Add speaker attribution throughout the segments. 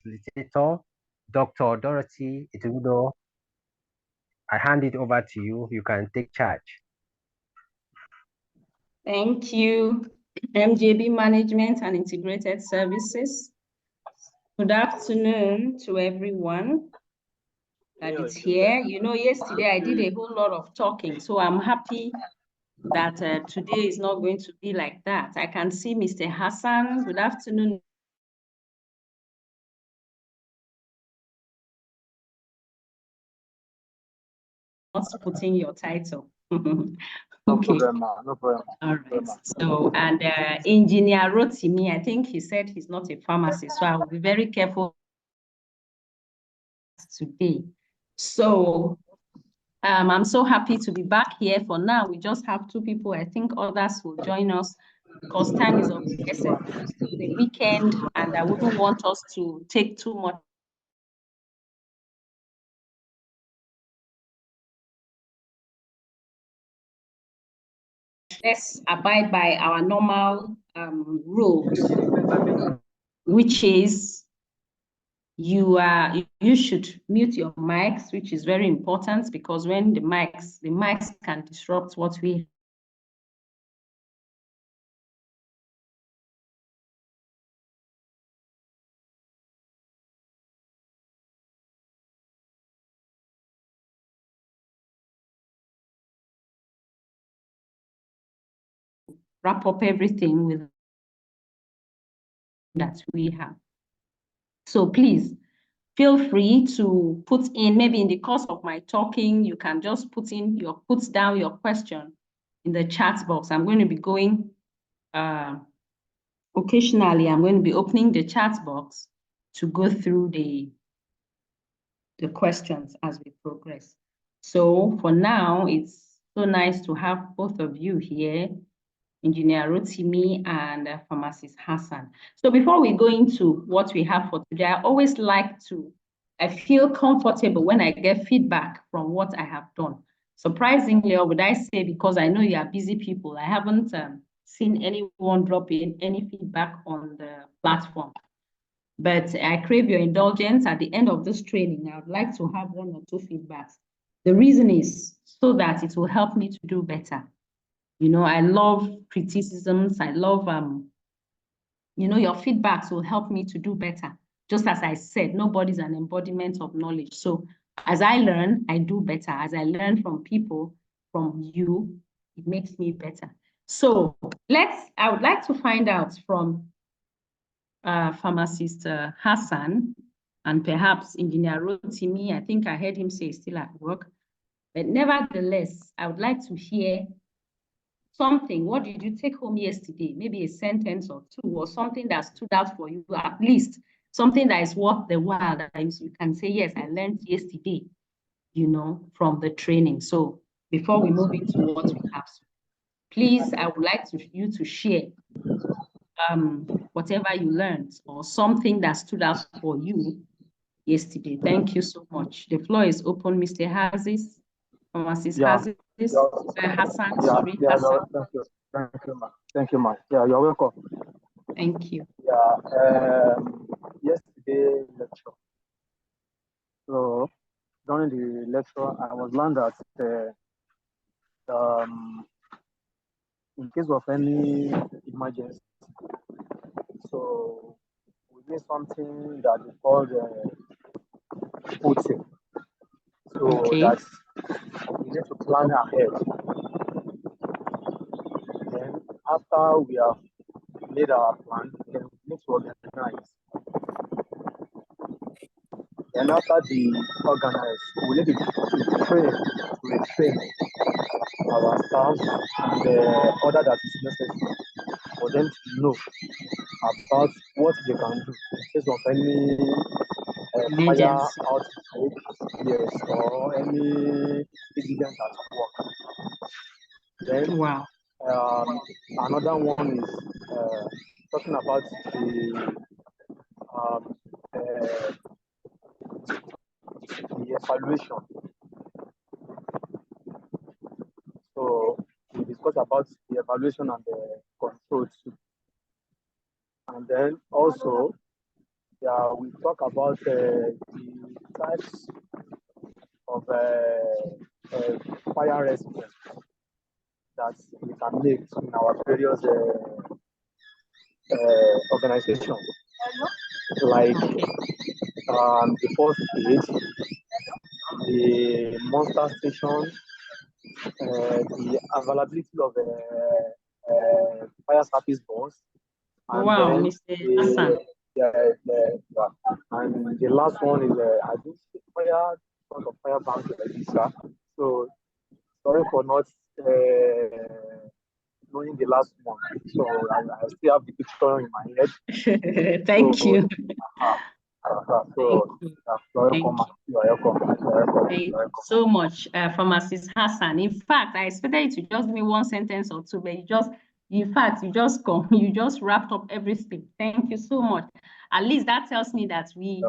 Speaker 1: facilitator, Dr. Dorothy Itudo. I hand it over to you. You can take charge.
Speaker 2: Thank you, MJB Management and Integrated Services. Good afternoon to everyone that is here. You know, yesterday I did a whole lot of talking, so I'm happy that today is not going to be like that. I can see Mr. Hassan. Good afternoon. Not putting your title. Okay.
Speaker 3: No problem.
Speaker 2: All right. So, and Engineer Rotimi, I think he said he's not a pharmacist, so I will be very careful today. So, I'm so happy to be back here. For now, we just have 2 people. I think others will join us because time is of the essence. It's the weekend, and I wouldn't want us to take too much. Let's abide by our normal rules, which is you should mute your mics, which is very important because when the mics can disrupt what we wrap up everything with that we have. So please feel free to put in, maybe in the course of my talking, you can just put down your question in the chat box. I'm going to be going, occasionally, I'm going to be opening the chat box to go through the questions as we progress. So for now, it's so nice to have both of you here, Engineer Rotimi and Pharmacist Hassan. So before we go into what we have for today, I always I feel comfortable when I get feedback from what I have done. Surprisingly, or would I say, because I know you are busy people, I haven't seen anyone drop in any feedback on the platform. But I crave your indulgence. At the end of this training, I would like to have 1 or 2 feedbacks. The reason is so that it will help me to do better. You know, I love criticisms. I love, you know, your feedbacks will help me to do better. Just as I said, nobody's an embodiment of knowledge. So as I learn, I do better. As I learn from people, from you, it makes me better. So I would like to find out from Pharmacist Hassan and perhaps Engineer Rotimi. I think I heard him say he's still at work. But nevertheless, I would like to hear something. What did you take home yesterday? Maybe a sentence or 2 or something that stood out for you, at least something that is worth the while that you can say, yes, I learned yesterday, you know, from the training. So before we move into what we have, please, I would like you to share whatever you learned or something that stood out for you yesterday. Thank you so much. The floor is open, Mr. Hazis, Pharmacist Hazis, Hassan, sorry. Hassan.
Speaker 3: Thank you, ma. Yeah, you're welcome.
Speaker 2: Thank you.
Speaker 3: Yeah, yesterday lecture. So during the lecture, I was learned that in case of any emergency, so we need something that is called putting. So
Speaker 2: Okay.
Speaker 3: that we need to plan ahead. Then after we have made our plan, then we need to organize. And after the organize, we need to train our staff and order that is necessary for them to know about what they can do in case of any fire outbreak, yes, or any incident at work. Then
Speaker 2: wow.
Speaker 3: Another one is talking about the evaluation. So we discuss about the evaluation and the control too. And then also we talk about the types of fire resistance that we can make in our various organizations. Like the first stage, the monster station, the availability of fire service bus, and
Speaker 2: Wow,
Speaker 3: then
Speaker 2: Mr. Hassan.
Speaker 3: and the last one is I think fire front of fire bank register. So sorry for not knowing the last one. So I still have the picture in my head.
Speaker 2: Thank you.
Speaker 3: So welcome. You are welcome.
Speaker 2: Thank you so much, Pharmacist Hassan. In fact, I expected you to just give me one sentence or two, but you just wrapped up everything. Thank you so much. At least that tells me that we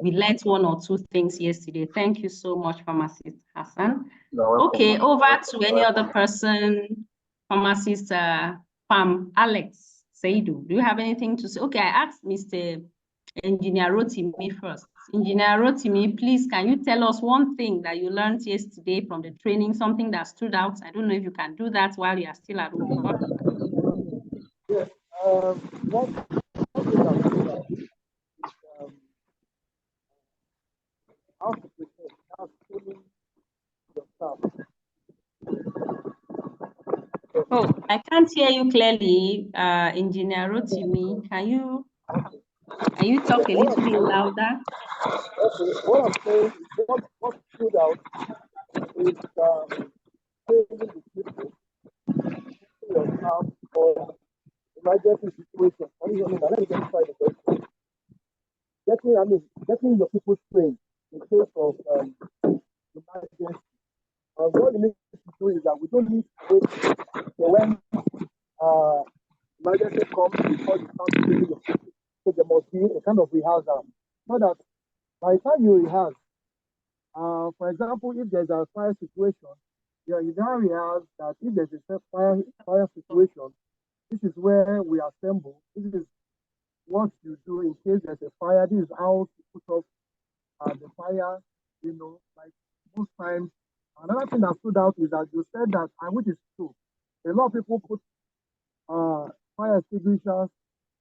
Speaker 2: learned one or two things yesterday. Thank you so much, Pharmacist Hassan. Okay, over to any other person. Pharmacist Alex Seidu. Do you have anything to say? Okay, I asked Mr. Engineer Rotimi first. Engineer Rotimi, please, can you tell us one thing that you learned yesterday from the training, something that stood out? I don't know if you can do that while you are still at work.
Speaker 3: Yes. One thing that stood out is how to prepare, how to training your staff.
Speaker 2: Oh, I can't hear you clearly, Engineer Rotimi. Can you talk a little bit louder?
Speaker 3: Okay, what I'm saying, what stood out is training the people, your staff for emergency situation. Let me just try the question. Getting your people trained in case of emergency. What we need to do is that we don't need to wait for when emergency comes before you start training your people. So there must be a kind of rehearsal. So that by the time you rehearse, for example, if there's a fire situation, you now realize that if there's a fire situation, this is where we assemble. This is what you do in case there's a fire. This is how to put off the fire, like most times. Another thing that stood out is that you said that, and which is true, a lot of people put fire extinguishers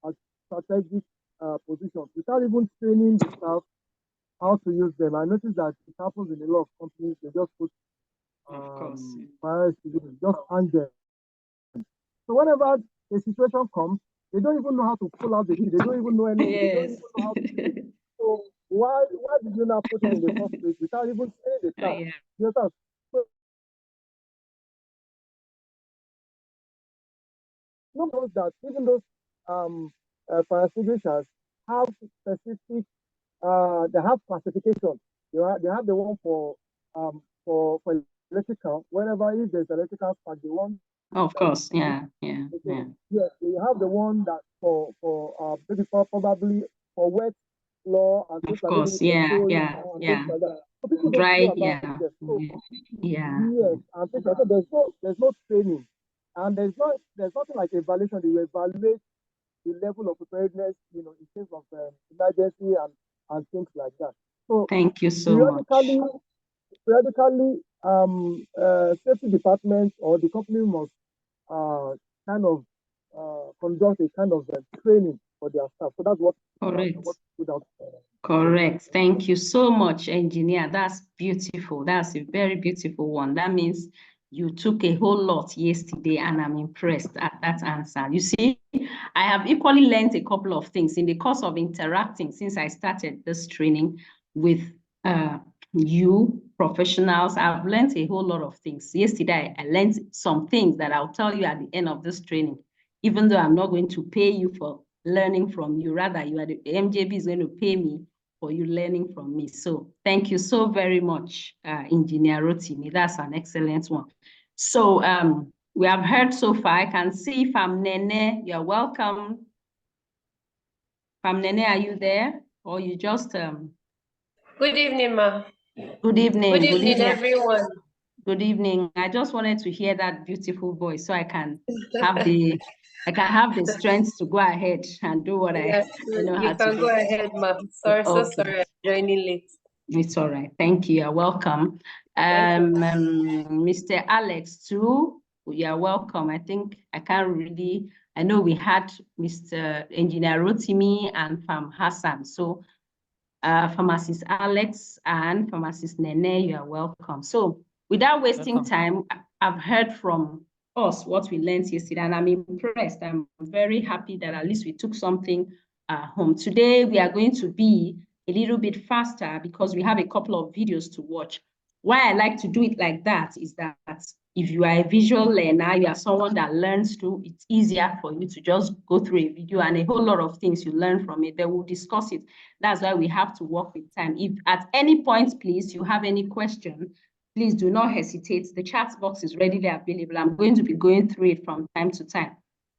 Speaker 3: at strategic positions without even training the staff how to use them. I noticed that it happens in a lot of companies. They just put fire extinguishers, just hang them. So whenever a situation comes, they don't even know how to pull out the heat. They don't even know anything.
Speaker 2: Yes.
Speaker 3: They don't even know how to do it. So why did you not put it in the first place without even saying the staff?
Speaker 2: Yeah.
Speaker 3: So, knows that even those fire extinguishers have specific, they have classification. They have the one for electrical. Whenever if there's electrical spark, the one.
Speaker 2: Of course, yeah.
Speaker 3: Yeah, you have the one that for maybe probably for wet floor and things
Speaker 2: of course,
Speaker 3: like
Speaker 2: yeah.
Speaker 3: Like that. So people
Speaker 2: Dry,
Speaker 3: don't know about it. So,
Speaker 2: yeah.
Speaker 3: Yes, and things like that. There's no training, and there's nothing like evaluation. You evaluate the level of preparedness, in case of emergency and things like that. So
Speaker 2: thank you so much.
Speaker 3: Periodically, safety department or the company must kind of conduct a kind of training for their staff. So that's what.
Speaker 2: Correct.
Speaker 3: Without,
Speaker 2: correct. Thank you so much, engineer. That's beautiful. That's a very beautiful one. That means you took a whole lot yesterday, and I'm impressed at that answer. You see, I have equally learned a couple of things in the course of interacting since I started this training with you professionals. I've learned a whole lot of things. Yesterday, I learned some things that I'll tell you at the end of this training, even though I'm not going to pay you for learning from you. Rather, the MJB is going to pay me for you learning from me. So thank you so very much, Engineer Rotimi. That's an excellent one. So we have heard so far. I can see Fam Nene, you're welcome. Fam Nene, are you there? Or you just...
Speaker 4: Good evening, ma.
Speaker 2: Good evening.
Speaker 4: Good evening, everyone.
Speaker 2: Good evening. I just wanted to hear that beautiful voice so I can have the Like I have the strength to go ahead and do what
Speaker 4: Yes,
Speaker 2: I know
Speaker 4: you
Speaker 2: how to
Speaker 4: can
Speaker 2: do.
Speaker 4: go ahead, ma'am. Sorry, so
Speaker 2: Okay.
Speaker 4: sorry, I'm joining late.
Speaker 2: It's all right. Thank you. You're welcome.
Speaker 4: Thank you.
Speaker 2: Mr. Alex too, you are welcome. I think I can't really, I know we had Mr. Engineer Rotimi and Farm Hassan. So Pharmacist Alex and Pharmacist Nene, you are welcome. So without wasting time, I've heard from us what we learned yesterday, and I'm impressed. I'm very happy that at least we took something home. Today, we are going to be a little bit faster because we have a couple of videos to watch. Why I like to do it like that is that if you are a visual learner, you are someone that learns through, it's easier for you to just go through a video and a whole lot of things you learn from it. Then we'll discuss it. That's why we have to work with time. If at any point, please, you have any question, please do not hesitate. The chat box is readily available. I'm going to be going through it from time to time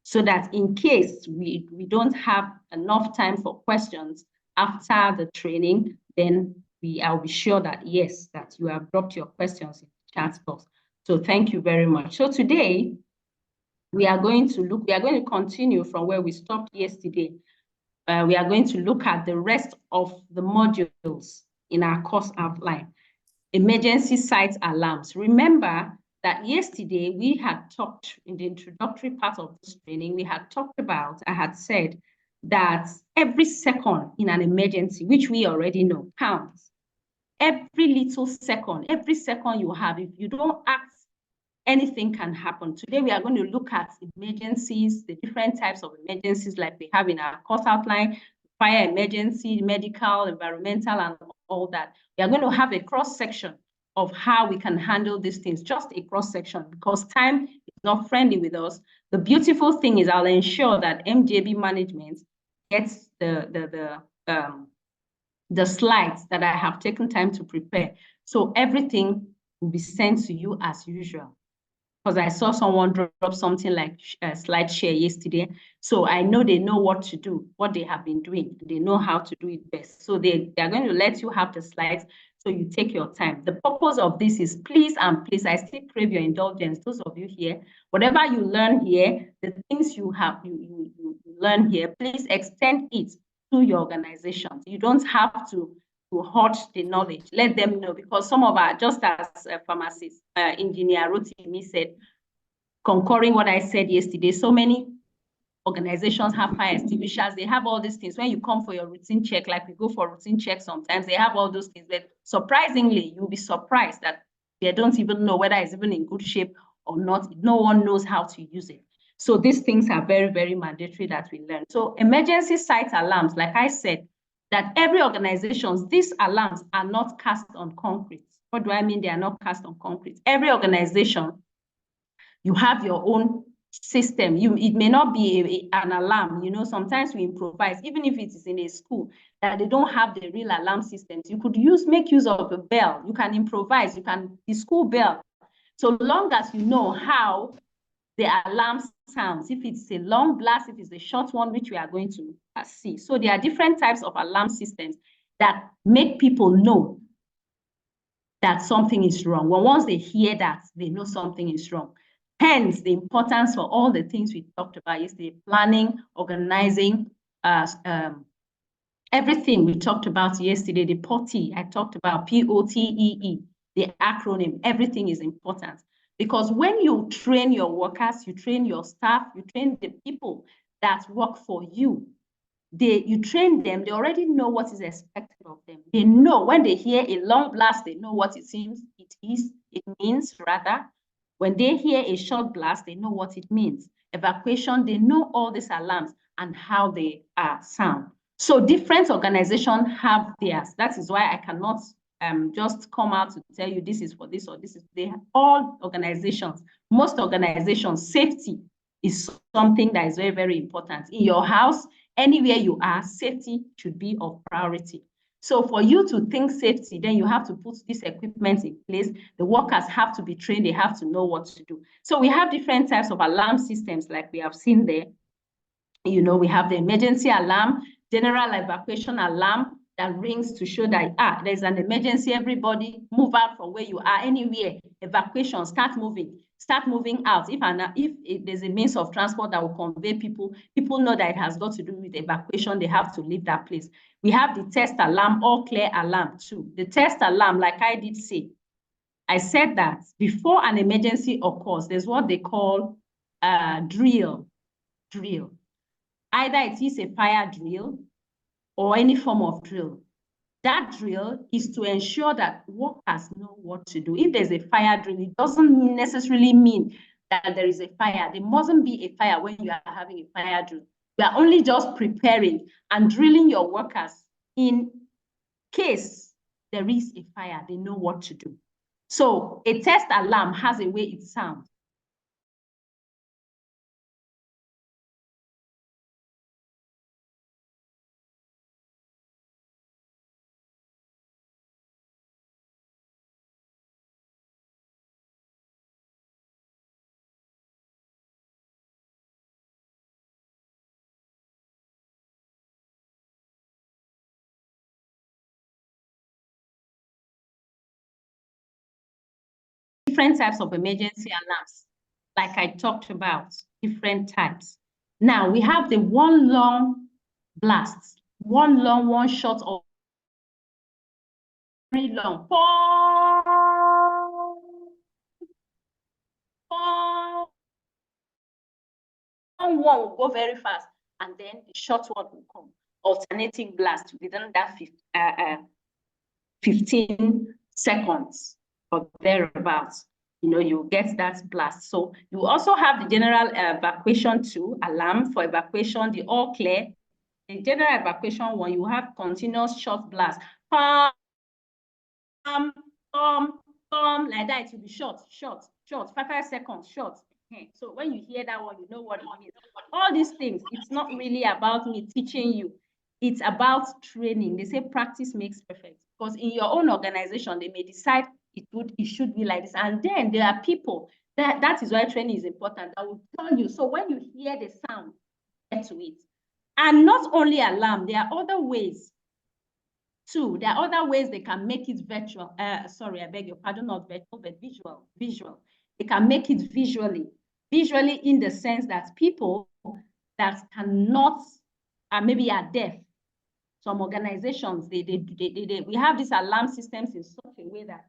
Speaker 2: so that in case we don't have enough time for questions after the training, then I'll be sure that, yes, that you have dropped your questions in the chat box. So thank you very much. So today, we are going to continue from where we stopped yesterday. We are going to look at the rest of the modules in our course outline. Emergency site alarms. Remember that yesterday we had talked in the introductory part of this training, we had talked about, I had said that every second in an emergency, which we already know, counts. Every little second, every second you have, if you don't act, anything can happen. Today, we are going to look at emergencies, the different types of emergencies like we have in our course outline, fire emergency, medical, environmental, and all that. We are going to have a cross-section of how we can handle these things, just a cross-section, because time is not friendly with us. The beautiful thing is I'll ensure that MJB management gets the slides that I have taken time to prepare. So everything will be sent to you as usual. Because I saw someone drop something like slide share yesterday. So I know they know what to do, what they have been doing. They know how to do it best. So they are going to let you have the slides so you take your time. The purpose of this is please and please, I still crave your indulgence, those of you here, whatever you learn here, the things you have, you learn here, please extend it to your organizations. You don't have to hoard the knowledge. Let them know, because some of our, just as pharmacist, Engineer Rotimi said, concurring what I said yesterday, so many organizations have fire extinguishers, they have all these things. When you come for your routine check, like we go for routine check sometimes, they have all those things, but surprisingly, you'll be surprised that they don't even know whether it's even in good shape or not. No one knows how to use it. So these things are very, very mandatory that we learn. So emergency site alarms, like I said, that every organization, these alarms are not cast on concrete. What do I mean they are not cast on concrete? Every organization, you have your own system. It may not be an alarm. You know, sometimes we improvise, even if it is in a school that they don't have the real alarm systems. You could make use of a bell. You can improvise. The school bell. So long as you know how the alarm sounds, if it's a long blast, if it's a short one, which we are going to see. So there are different types of alarm systems that make people know that something is wrong. Well, once they hear that, they know something is wrong. Hence, the importance for all the things we talked about yesterday, planning, organizing, everything we talked about yesterday, the POTE, I talked about POTEE, the acronym, everything is important. Because when you train your workers, you train your staff, you train the people that work for you, you train them, they already know what is expected of them. They know when they hear a long blast, they know what it means rather. When they hear a short blast, they know what it means. Evacuation, they know all these alarms and how they sound. So different organizations have theirs. That is why I cannot just come out to tell you this is for this or this is, all organizations, most organizations, safety is something that is very, very important. In your house, anywhere you are, safety should be of priority. So for you to think safety, then you have to put this equipment in place. The workers have to be trained. They have to know what to do. So we have different types of alarm systems like we have seen there. You know, we have the emergency alarm, general evacuation alarm, that rings to show that there's an emergency. Everybody move out from where you are, anywhere. Evacuation, start moving out. If there's a means of transport that will convey people know that it has got to do with evacuation, they have to leave that place. We have the test alarm, all clear alarm too. The test alarm, like I did say, I said that before an emergency occurs, there's what they call drill. Either it is a fire drill or any form of drill. That drill is to ensure that workers know what to do. If there's a fire drill, it doesn't necessarily mean that there is a fire. There mustn't be a fire when you are having a fire drill. You are only just preparing and drilling your workers in case there is a fire, they know what to do. So a test alarm has a way it sounds. Different types of emergency alarms, like I talked about, different types. Now we have the one long blast, one long, one short, or very long. One will go very fast, and then the short one will come. Alternating blast within that 15 seconds or thereabouts. You get that blast. So you also have the general evacuation too, alarm for evacuation, the all clear. The general evacuation one, you have continuous short blast. Like that, it will be short, 5 seconds, short. So when you hear that one, you know what it means. All these things, it's not really about me teaching you. It's about training. They say practice makes perfect. Because in your own organization, they may decide it should be like this. And then there are people, that is why training is important, that will tell you. So when you hear the sound, get to it. And not only alarm, there are other ways too. There are other ways they can make it virtual. Sorry, I beg your pardon, not virtual, but visual. They can make it visually in the sense that people that cannot, maybe are deaf, some organizations, we have these alarm systems in such a way that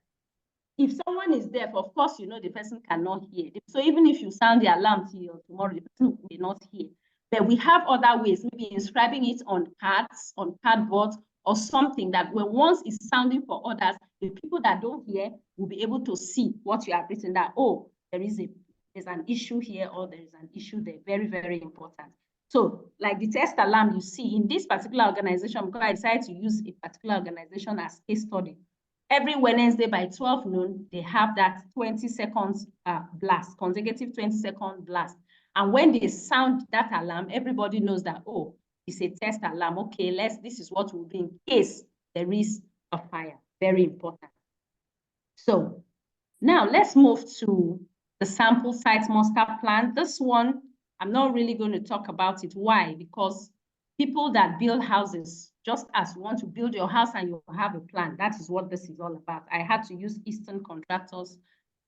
Speaker 2: if someone is deaf, of course, the person cannot hear. So even if you sound the alarm till tomorrow, the person may not hear. But we have other ways, maybe inscribing it on cards, on cardboard, or something that when once it's sounding for others, the people that don't hear will be able to see what you have written, that, oh, there's an issue here, or there is an issue there. Very, very important. So like the test alarm you see in this particular organization, because I decided to use a particular organization as case study. Every Wednesday by 12 noon, they have that 20 seconds blast, consecutive 20-second blast. And when they sound that alarm, everybody knows that, oh, it's a test alarm. Okay, this is what we'll do in case there is a fire. Very important. So now let's move to the sample site master plan. This one, I'm not really going to talk about it. Why? Because people that build houses, just as you want to build your house and you have a plan, that is what this is all about. I had to use Eastern Contractors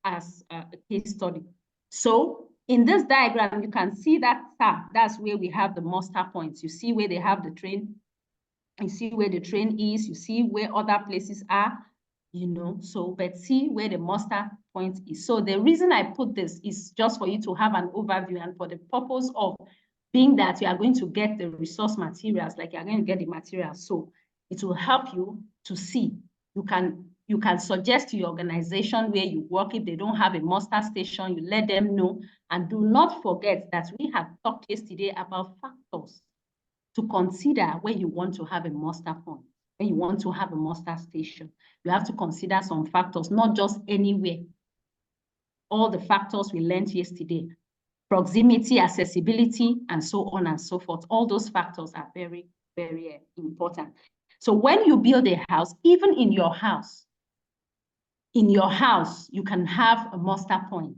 Speaker 2: as a case study. So in this diagram, you can see that that's where we have the muster points. You see where they have the train. You see where the train is. You see where other places are, so, but see where the muster point is. So the reason I put this is just for you to have an overview, and for the purpose of being that you are going to get the resource materials, like you're going to get the materials. So it will help you to see. You can suggest to your organization where you work. If they don't have a muster station, you let them know. And do not forget that we have talked yesterday about factors to consider when you want to have a muster point, when you want to have a muster station. You have to consider some factors, not just anywhere. All the factors we learned yesterday, proximity, accessibility, and so on and so forth. All those factors are very, very important. So when you build a house, even in your house, you can have a muster point.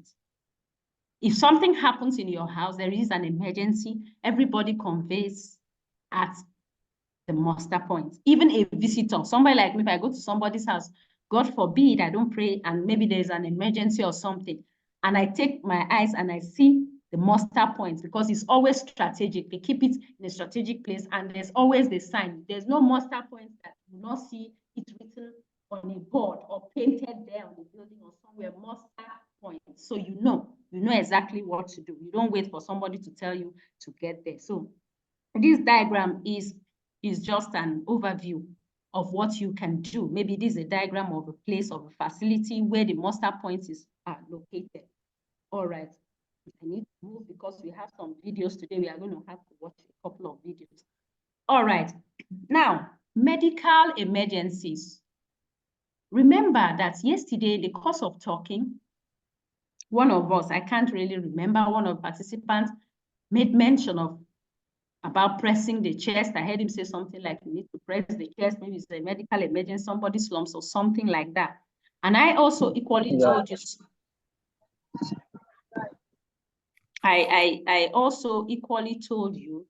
Speaker 2: If something happens in your house, there is an emergency, everybody conveys at the muster point. Even a visitor, somebody like me, if I go to somebody's house, God forbid, I don't pray, and maybe there's an emergency or something, and I take my eyes and I see the muster points, because it's always strategic. They keep it in a strategic place, and there's always the sign. There's no muster points that you will not see it written on a board or painted there on the building or somewhere, muster points. So you know exactly what to do. You don't wait for somebody to tell you to get there. So this diagram is just an overview of what you can do. Maybe this is a diagram of a place, of a facility where the muster points are located. All right. I need to move because we have some videos today. We are going to have to watch a couple of videos. All right. Now, medical emergencies. Remember that yesterday, in the course of talking, one of us, I can't really remember, one of the participants made mention of about pressing the chest. I heard him say something like, you need to press the chest. Maybe it's a medical emergency, somebody slumps or something like that. And I also equally told you, I also equally told you,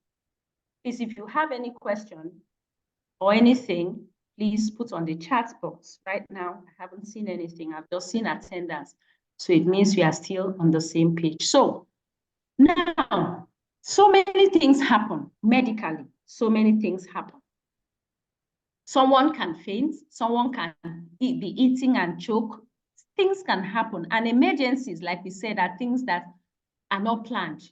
Speaker 2: is if you have any question or anything, please put on the chat box. Right now, I haven't seen anything. I've just seen attendance. So it means we are still on the same page. So now, so many things happen medically. So many things happen. Someone can faint. Someone can be eating and choke. Things can happen. And emergencies, like we said, are things that are not planned.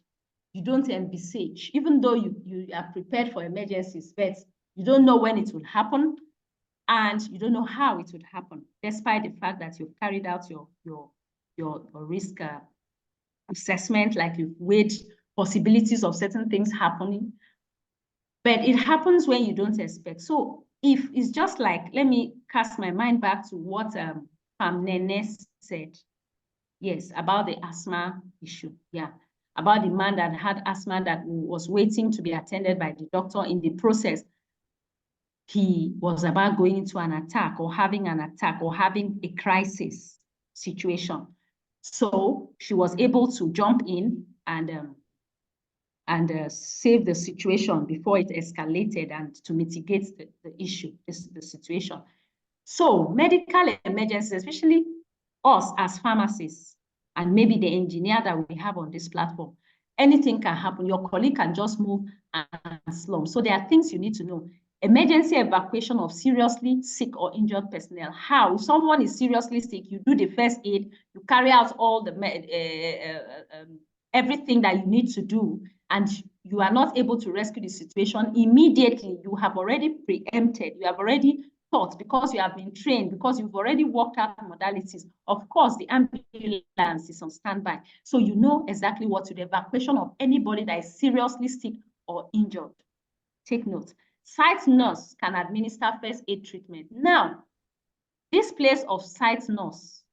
Speaker 2: You don't envisage, even though you are prepared for emergencies, but you don't know when it will happen, and you don't know how it would happen, despite the fact that you've carried out your risk assessment, like you've weighed possibilities of certain things happening. But it happens when you don't expect. So if it's just like, let me cast my mind back to what Pam Nenes said. Yes, about the asthma issue. Yeah, about the man that had asthma that was waiting to be attended by the doctor. In the process, he was about going into an attack or having an attack or having a crisis situation. So she was able to jump in and save the situation before it escalated and to mitigate the issue, the situation. So medical emergencies, especially us as pharmacists, and maybe the engineer that we have on this platform, anything can happen. Your colleague can just move and slump. So there are things you need to know. Emergency evacuation of seriously sick or injured personnel. How? If someone is seriously sick, you do the first aid, you carry out all the everything that you need to do, and you are not able to rescue the situation immediately. You have already preempted, you have already thought, because you have been trained, because you've already worked out modalities. Of course, the ambulance is on standby. So you know exactly what to do. Evacuation of anybody that is seriously sick or injured. Take note. Site nurse can administer first aid treatment. Now, this place of site nurse,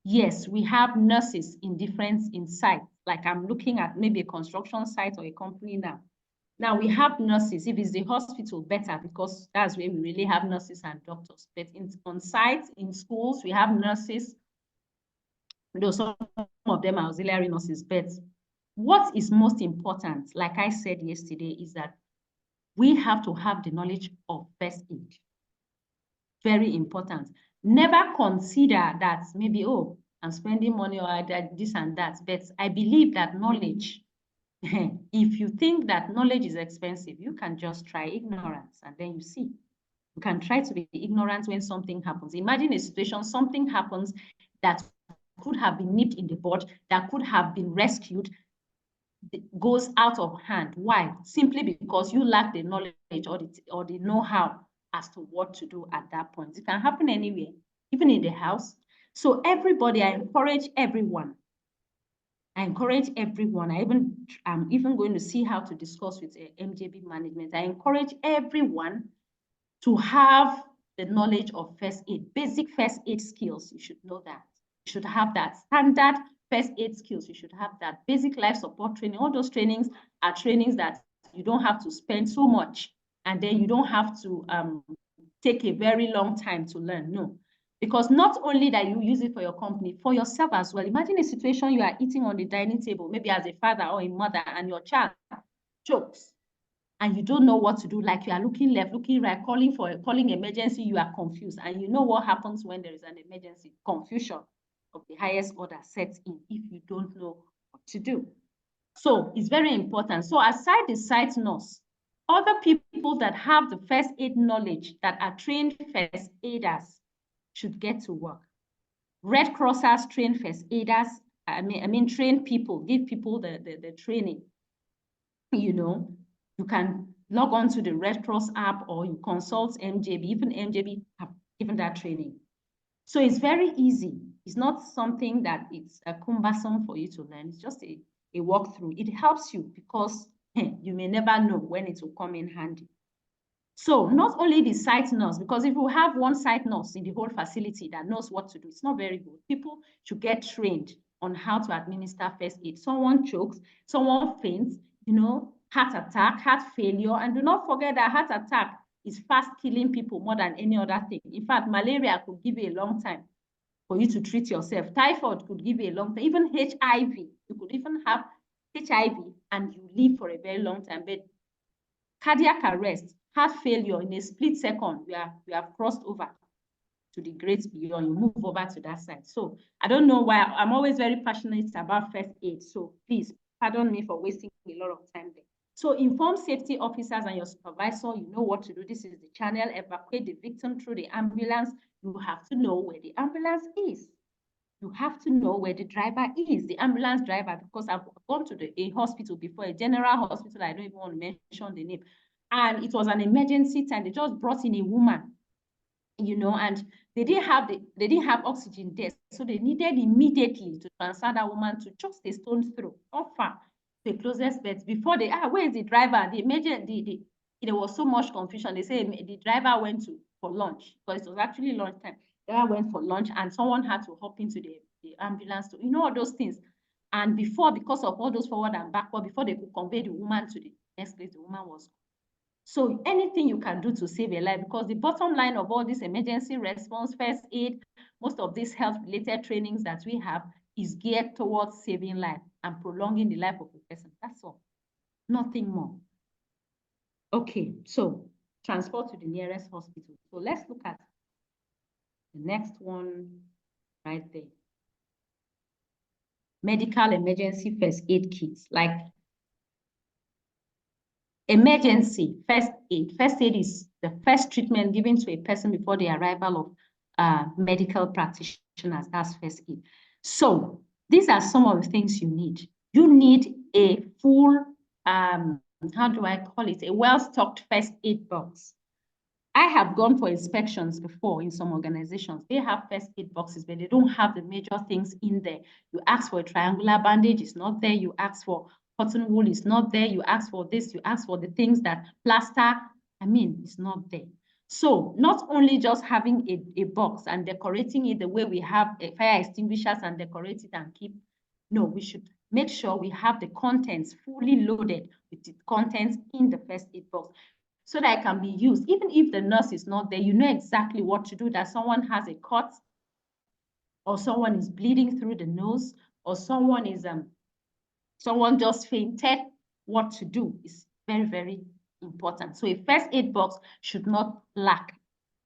Speaker 2: yes, we have nurses in sites. Like I'm looking at maybe a construction site or a company now. Now we have nurses. If it's the hospital, better, because that's where we really have nurses and doctors. But on sites, in schools, we have nurses. Though some of them are auxiliary nurses. But what is most important, like I said yesterday, is that we have to have the knowledge of first aid. Very important. Never consider that maybe, oh, I'm spending money or this and that. But I believe that knowledge, if you think that knowledge is expensive, you can just try ignorance, and then you see. You can try to be ignorant when something happens. Imagine a situation, something happens that could have been nipped in the bud, that could have been rescued, goes out of hand. Why? Simply because you lack the knowledge or the know-how as to what to do at that point. It can happen anywhere, even in the house. So everybody, I encourage everyone. I'm even going to see how to discuss with MJB management. I encourage everyone to have the knowledge of first aid, basic first aid skills. You should know that. You should have that. Standard first aid skills, you should have that. Basic life support training, all those trainings are trainings that you don't have to spend so much, and then you don't have to take a very long time to learn. No, because not only that you use it for your company, for yourself as well. Imagine a situation you are eating on the dining table, maybe as a father or a mother, and your child chokes. and you don't know what to do, like you are looking left, looking right, calling emergency, you are confused. And you know what happens when there is an emergency? Confusion of the highest order sets in if you don't know what to do. So it's very important. So aside the site nurse, other people that have the first aid knowledge, that are trained first aiders, should get to work. Red Crossers train first aiders. I mean, train people, give people the training. You know, you can log on to the Red Cross app, or you consult MJB. Even MJB have given that training. So it's very easy. It's not something that it's cumbersome for you to learn. It's just a walkthrough. It helps you because you may never know when it will come in handy. So not only the site nurse, because if you have one site nurse in the whole facility that knows what to do, it's not very good. People should get trained on how to administer first aid. Someone chokes, someone faints, you know, heart attack, heart failure, and do not forget that heart attack is fast killing people more than any other thing. In fact, malaria could give you a long time for you to treat yourself. Typhoid could give you a long time. Even HIV, you could even have HIV and you live for a very long time. But cardiac arrest, heart failure, in a split second, we have crossed over to the great beyond. You move over to that side. So I don't know why. I'm always very passionate about first aid. So please pardon me for wasting a lot of time there. So inform safety officers and your supervisor. You know what to do. This is the channel. Evacuate the victim through the ambulance. You have to know where the ambulance is. You have to know where the driver is, the ambulance driver, because I've gone to a hospital before, a general hospital. I don't even want to mention the name. And it was an emergency time. They just brought in a woman, you know, and they didn't have oxygen there. So they needed immediately to transfer that woman to just a stone's throw, not far, the closest bed. Before they, where is the driver? There was so much confusion. They say the driver went for lunch, because it was actually lunchtime. The driver went for lunch and someone had to hop into the ambulance to, you know, all those things. And because of all those forward and backward, before they could convey the woman to the next place, the woman was. So anything you can do to save a life, because the bottom line of all this emergency response, first aid, most of these health-related trainings that we have is geared towards saving life and prolonging the life of a person. That's all, nothing more. Okay, so transport to the nearest hospital. So let's look at the next one right there. Medical emergency first aid kits, like emergency first aid. First aid is the first treatment given to a person before the arrival of medical practitioners. That's first aid. So these are some of the things you need. You need a full, how do I call it? A well-stocked first aid box. I have gone for inspections before in some organizations. They have first aid boxes, but they don't have the major things in there. You ask for a triangular bandage, it's not there. You ask for cotton wool, it's not there. You ask for this, you ask for the things that plaster, it's not there. So not only just having a box and decorating it the way we have fire extinguishers and decorate it and keep, no, we should make sure we have the contents fully loaded with the contents in the first aid box, so that it can be used. Even if the nurse is not there, you know exactly what to do, that someone has a cut, or someone is bleeding through the nose, or someone just fainted. What to do is very, very important. So a first aid box should not lack,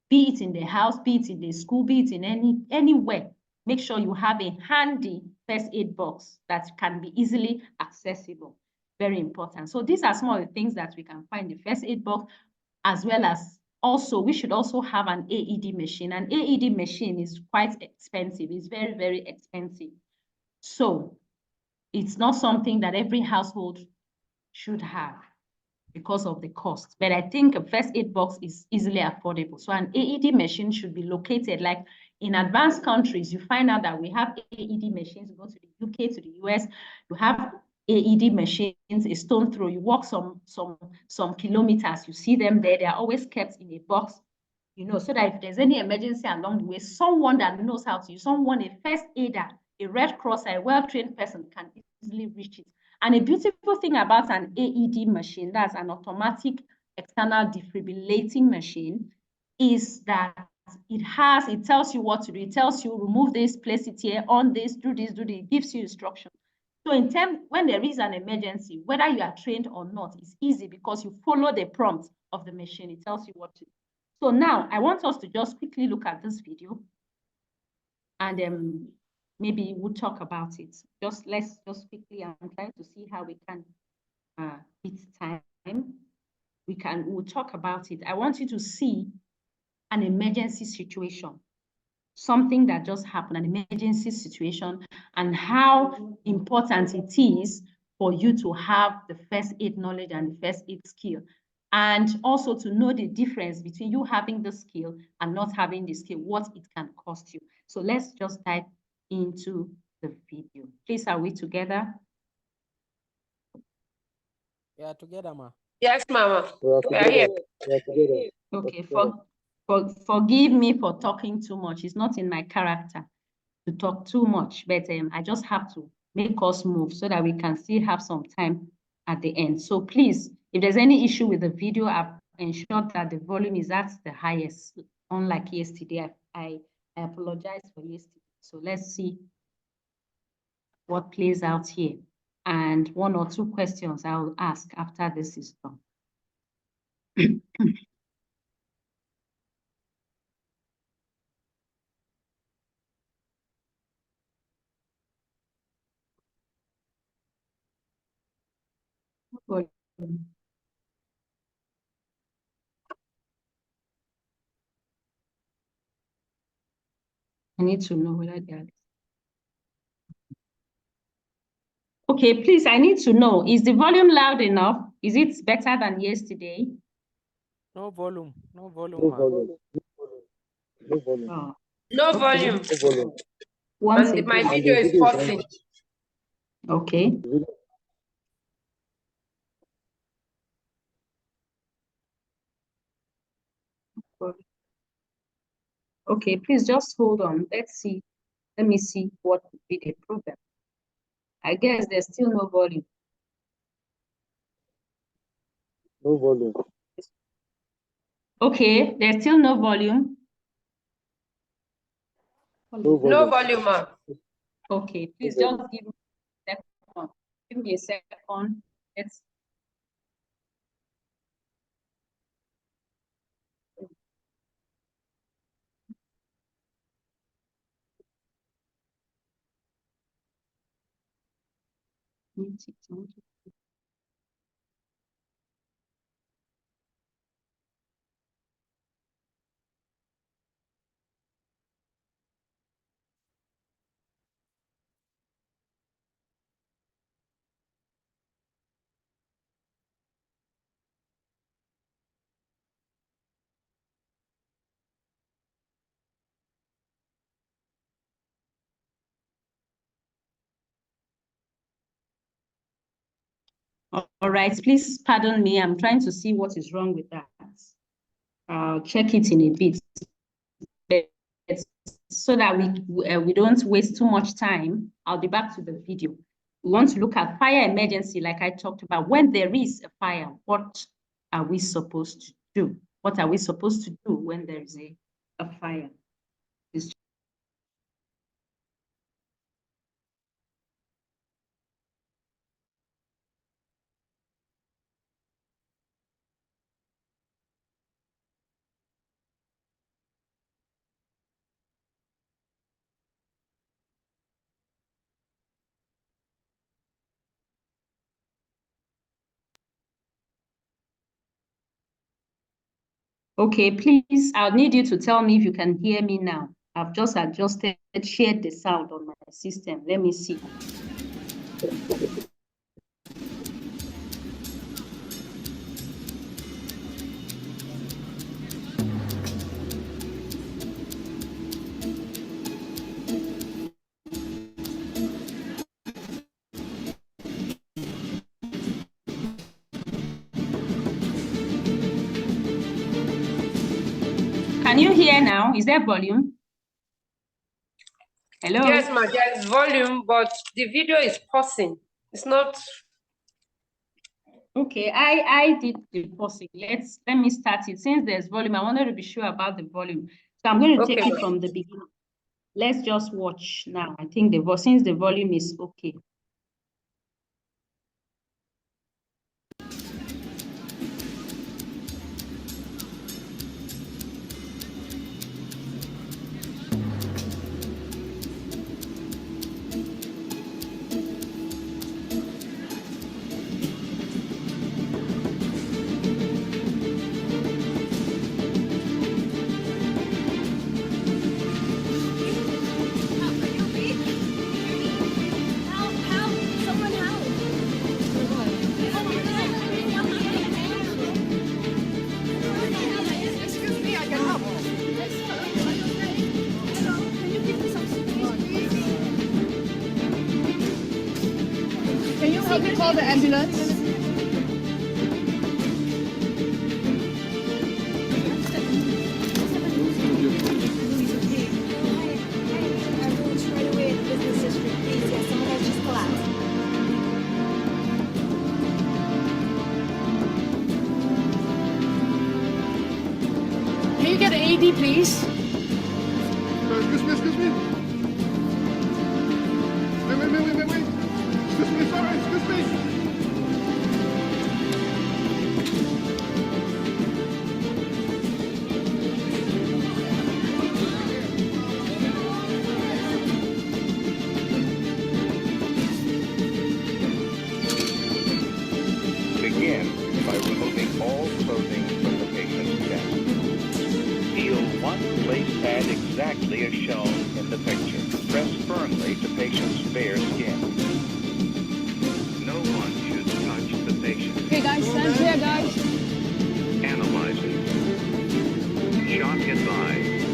Speaker 2: be it in the house, be it in the school, be it in anywhere. Make sure you have a handy first aid box that can be easily accessible. Very important. So these are some of the things that we can find in the first aid box, as well as also, we should also have an AED machine. An AED machine is quite expensive. It's very, very expensive. So it's not something that every household should have because of the cost. But I think a first aid box is easily affordable. So an AED machine should be located, like in advanced countries, you find out that we have AED machines. You go to the UK, to the US, you have AED machines, a stone throw. You walk some kilometers, you see them there. They are always kept in a box, you know, so that if there's any emergency along the way, someone that knows how to use, someone, a first aider, a Red Cross, a well-trained person can easily reach it. And a beautiful thing about an AED machine, that's an automatic external defibrillating machine, is that it tells you what to do. It tells you remove this, place it here, on this, do this, do this. It gives you instructions. So in terms, when there is an emergency, whether you are trained or not, it's easy because you follow the prompt of the machine. It tells you what to do. So now I want us to just quickly look at this video and maybe we'll talk about it. Let's just quickly, I'm trying to see how we can beat time. We'll talk about it. I want you to see an emergency situation, something that just happened, an emergency situation, and how important it is for you to have the first aid knowledge and the first aid skill. And also to know the difference between you having the skill and not having the skill, what it can cost you. So let's just dive into the video. Please, are we together?
Speaker 5: Yeah, together, ma.
Speaker 4: Yes, Mama.
Speaker 3: We are
Speaker 4: We are here.
Speaker 3: together. We are together.
Speaker 2: Okay, forgive me for talking too much. It's not in my character to talk too much, but I just have to make us move so that we can still have some time at the end. So please, if there's any issue with the video, I've ensured that the volume is at the highest, unlike yesterday. I apologize for yesterday. So let's see what plays out here. And 1 or 2 questions I'll ask after this is done. I need to know whether they are. Okay, please, I need to know, is the volume loud enough? Is it better than yesterday?
Speaker 5: No volume. No volume,
Speaker 3: No
Speaker 5: ma.
Speaker 3: volume. No volume.
Speaker 2: Oh,
Speaker 4: No
Speaker 2: okay.
Speaker 4: volume.
Speaker 3: No volume.
Speaker 2: Once
Speaker 4: And my
Speaker 2: again.
Speaker 4: video is pausing.
Speaker 2: Okay. Okay, please just hold on. Let's see. Let me see what would be the problem. I guess there's still no volume.
Speaker 3: No volume.
Speaker 2: Okay, there's still no volume.
Speaker 3: No
Speaker 4: No
Speaker 3: volume.
Speaker 4: volume, ma.
Speaker 2: Okay, please
Speaker 3: No
Speaker 2: just give me a second. Give me a second. Let's. All right, please pardon me. I'm trying to see what is wrong with that. I'll check it in a bit. So that we don't waste too much time, I'll be back to the video. We want to look at fire emergency, like I talked about. When there is a fire, what are we supposed to do? What are we supposed to do when there is a fire? Okay, please, I'll need you to tell me if you can hear me now. I've just shared the sound on my system. Let me see. Can you hear now? Is there volume? Hello?
Speaker 4: Yes, ma, there's volume, but the video is pausing. It's not.
Speaker 2: Okay, I did the pausing. Let me start it. Since there's volume, I wanted to be sure about the volume. So I'm going to take it from the beginning. Let's just watch now. I think since the volume is okay.
Speaker 6: help me call the ambulance? Can you get an AD, please?
Speaker 7: Excuse me. Wait. Excuse me, sorry, excuse me.
Speaker 8: Begin by removing all clothing from the patient's chest. Feel one place pad exactly as shown in the picture. Press firmly to patient's bare skin. No one should touch the patient.
Speaker 6: Okay, guys, stand here, guys.
Speaker 8: Analyzing. Shock advised.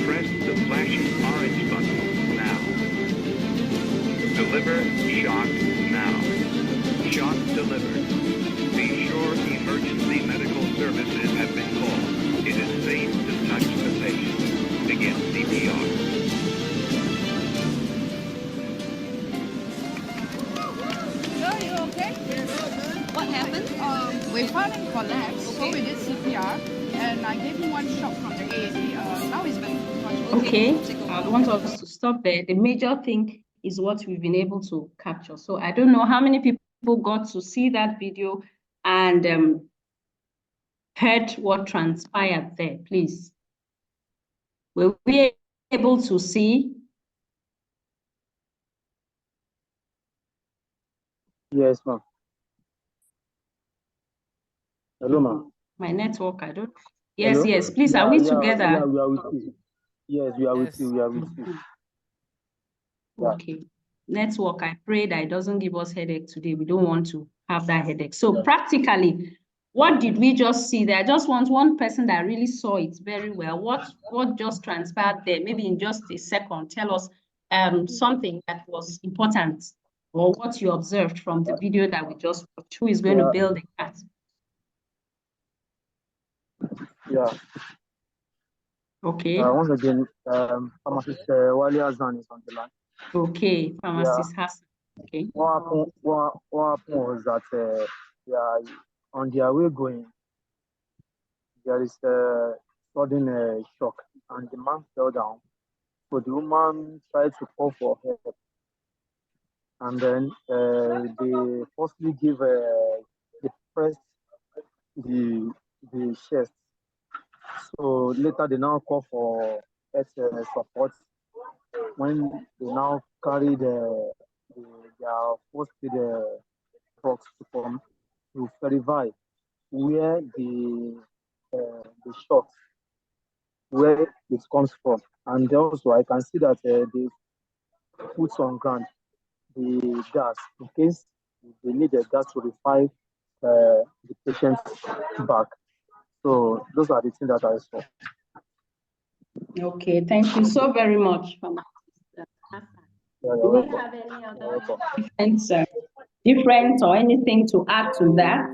Speaker 8: Press the flashing orange button now. Deliver shock now. Shock delivered. Be sure emergency medical services have been called. It is safe to touch the patient. Begin CPR.
Speaker 6: Are you okay? What happened? We found him collapsed, so we did CPR, and I gave him one shot from the AAD. Now he's been
Speaker 2: Okay, I want us to stop there. The major thing is what we've been able to capture. So I don't know how many people got to see that video and heard what transpired there, please. Were we able to see?
Speaker 3: Yes, ma'am. Hello, ma'am.
Speaker 2: My network, I don't. Yes,
Speaker 3: Hello?
Speaker 2: yes, please, are we together?
Speaker 3: Yeah, we are with you. Yes, we are with
Speaker 5: Yes.
Speaker 3: you. We are with you. Yeah.
Speaker 2: Okay. Network, I pray that it doesn't give us headache today. We don't want to have that headache. So practically, what did we just see there? I just want one person that really saw it very well. What just transpired there? Maybe in just a second, tell us something that was important or what you observed from the video that we just watched. Who is going to build the cat?
Speaker 3: Yeah.
Speaker 2: Okay.
Speaker 3: Once again, pharmacist Wali Hassan is on the line.
Speaker 2: Okay, pharmacist Hassan. Okay.
Speaker 3: What happened was that they are on their way going. There is a sudden shock, and the man fell down. So the woman tried to call for help, and then they firstly they pressed the chest. So later they now call for support. When they now carry their first aid trucks to come to verify where the shot, where it comes from. And also I can see that they put on ground the gas in case they need the gas to revive the patient back. So those are the things that I saw.
Speaker 2: Okay, thank you so very much, pharmacist Hassan.
Speaker 3: Yeah,
Speaker 2: Do we have any other different or anything to add to that?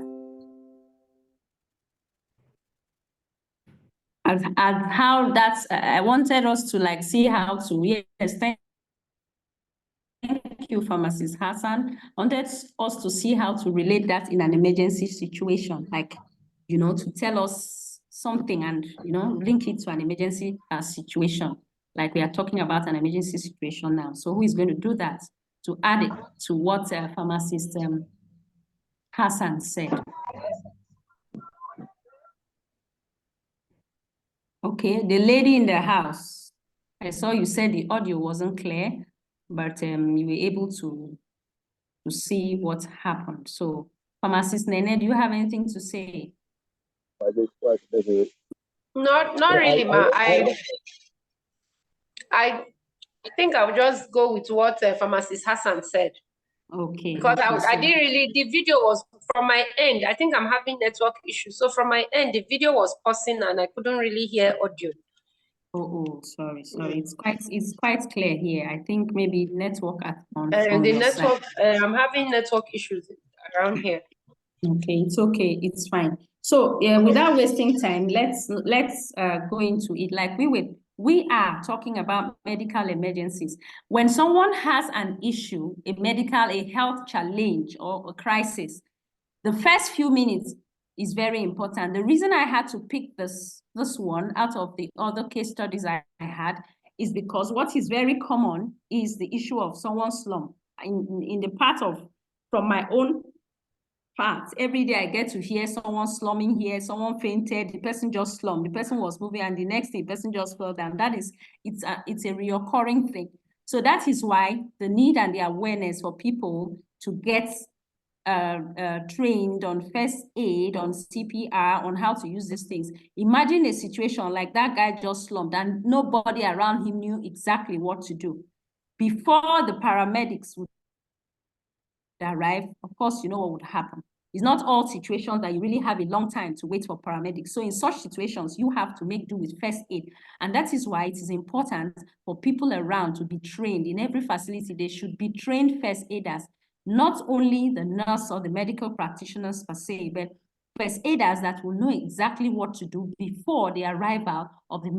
Speaker 2: As how that's, I wanted us to like see how to, yes, thank you, pharmacist Hassan. I wanted us to see how to relate that in an emergency situation, like, you know, to tell us something and, you know, link it to an emergency situation. Like we are talking about an emergency situation now. So who is going to do that? To add it to what pharmacist Hassan said. Okay, the lady in the house. I saw you said the audio wasn't clear, but you were able to see what happened. So, pharmacist Nene, do you have anything to say?
Speaker 4: Not really, ma. I think I'll just go with what pharmacist Hassan said.
Speaker 2: Okay.
Speaker 4: Because
Speaker 2: okay,
Speaker 4: I didn't really, the video was from my end. I think I'm having network issues. So from my end, the video was pausing and I couldn't really hear audio.
Speaker 2: Oh, sorry. It's quite clear here. I think maybe network from
Speaker 4: The
Speaker 2: your side.
Speaker 4: network, I'm having network issues around here.
Speaker 2: Okay, it's okay. It's fine. So without wasting time, let's go into it. Like we are talking about medical emergencies. When someone has an issue, a health challenge or a crisis, the first few minutes is very important. The reason I had to pick this one out of the other case studies I had is because what is very common is the issue of someone's slump. In the part of, from my own part, every day I get to hear someone slumming here, someone fainted, the person just slumped, the person was moving, and the next day the person just fell down. It's a reoccurring thing. So that is why the need and the awareness for people to get trained on first aid, on CPR, on how to use these things. Imagine a situation like that guy just slumped and nobody around him knew exactly what to do. Before the paramedics would arrive, of course, you know what would happen. It's not all situations that you really have a long time to wait for paramedics. So in such situations, you have to make do with first aid. And that is why it is important for people around to be trained. In every facility, they should be trained first aiders, not only the nurse or the medical practitioners per se, but first aiders that will know exactly what to do before the arrival of the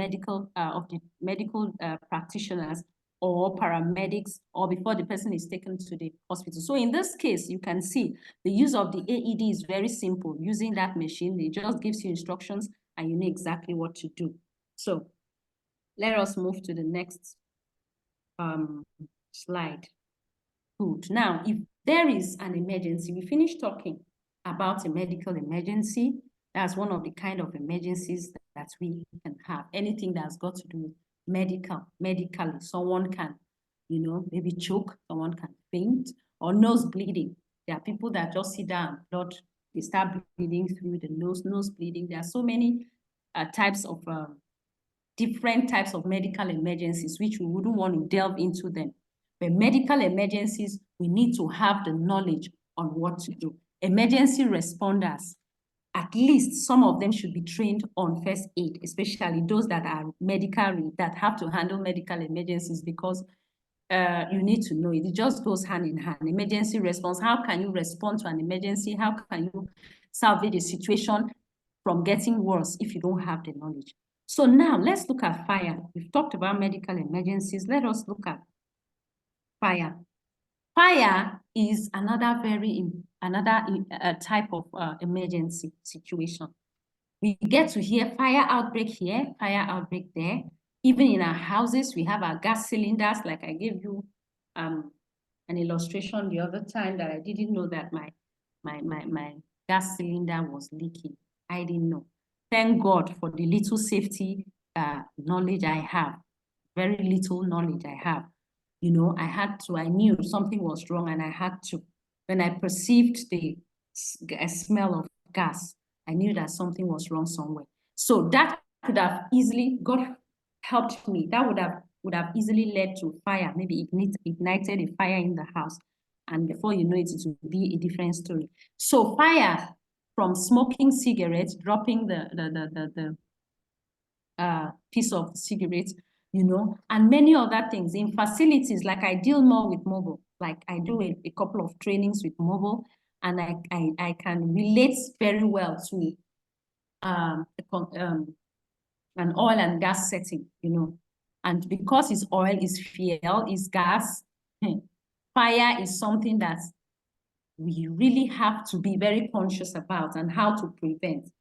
Speaker 2: medical practitioners or paramedics, or before the person is taken to the hospital. So in this case, you can see the use of the AED is very simple. Using that machine, it just gives you instructions and you know exactly what to do. So let us move to the next slide. Good. Now, if there is an emergency, we finished talking about a medical emergency. That's one of the kind of emergencies that we can have. Anything that's got to do with medically, someone can, you know, maybe choke, someone can faint, or nose bleeding. There are people that just sit down, blood, they start bleeding through the nose bleeding. There are so many types of different types of medical emergencies, which we wouldn't want to delve into them. But medical emergencies, we need to have the knowledge on what to do. Emergency responders, at least some of them should be trained on first aid, especially those that are that have to handle medical emergencies, because you need to know it. It just goes hand in hand. Emergency response, how can you respond to an emergency? How can you salvage a situation from getting worse if you don't have the knowledge? So now let's look at fire. We've talked about medical emergencies. Let us look at fire. Fire is another type of emergency situation. We get to hear fire outbreak here, fire outbreak there. Even in our houses, we have our gas cylinders. Like I gave you an illustration the other time that I didn't know that my gas cylinder was leaking. I didn't know. Thank God for the little safety knowledge I have. Very little knowledge I have. You know, I knew something was wrong, and I had to. When I perceived the smell of gas, I knew that something was wrong somewhere. So that could have easily, God helped me. That would have easily led to fire, maybe ignited a fire in the house. And before you know it, it would be a different story. So fire from smoking cigarettes, dropping the piece of cigarette, you know, and many other things in facilities. Like I deal more with mobile, like I do a couple of trainings with mobile, and I can relate very well to an oil and gas setting, you know, and because it's oil, it's fuel, it's gas, fire is something that we really have to be very conscious about and how to prevent,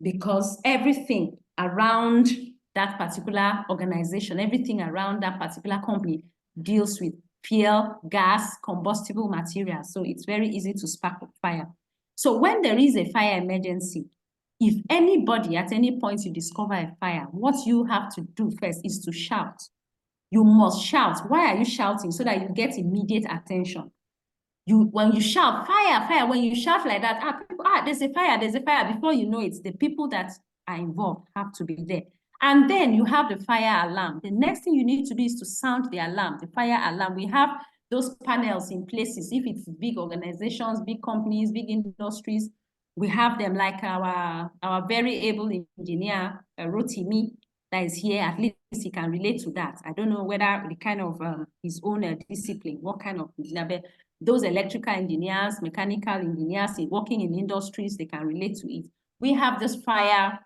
Speaker 2: because everything around that particular organization, everything around that particular company deals with fuel, gas, combustible materials. So it's very easy to spark a fire. So when there is a fire emergency, if anybody at any point you discover a fire, what you have to do first is to shout. You must shout. Why are you shouting? So that you get immediate attention. When you shout, fire, fire, when you shout like that, people, there's a fire, before you know it, the people that are involved have to be there. And then you have the fire alarm. The next thing you need to do is to sound the alarm, the fire alarm. We have those panels in places. If it's big organizations, big companies, big industries, we have them, like our very able engineer, Rotimi. that is here, at least he can relate to that. I don't know whether the kind of his own discipline, what kind of engineer, those electrical engineers, mechanical engineers working in industries, they can relate to it. We have this fire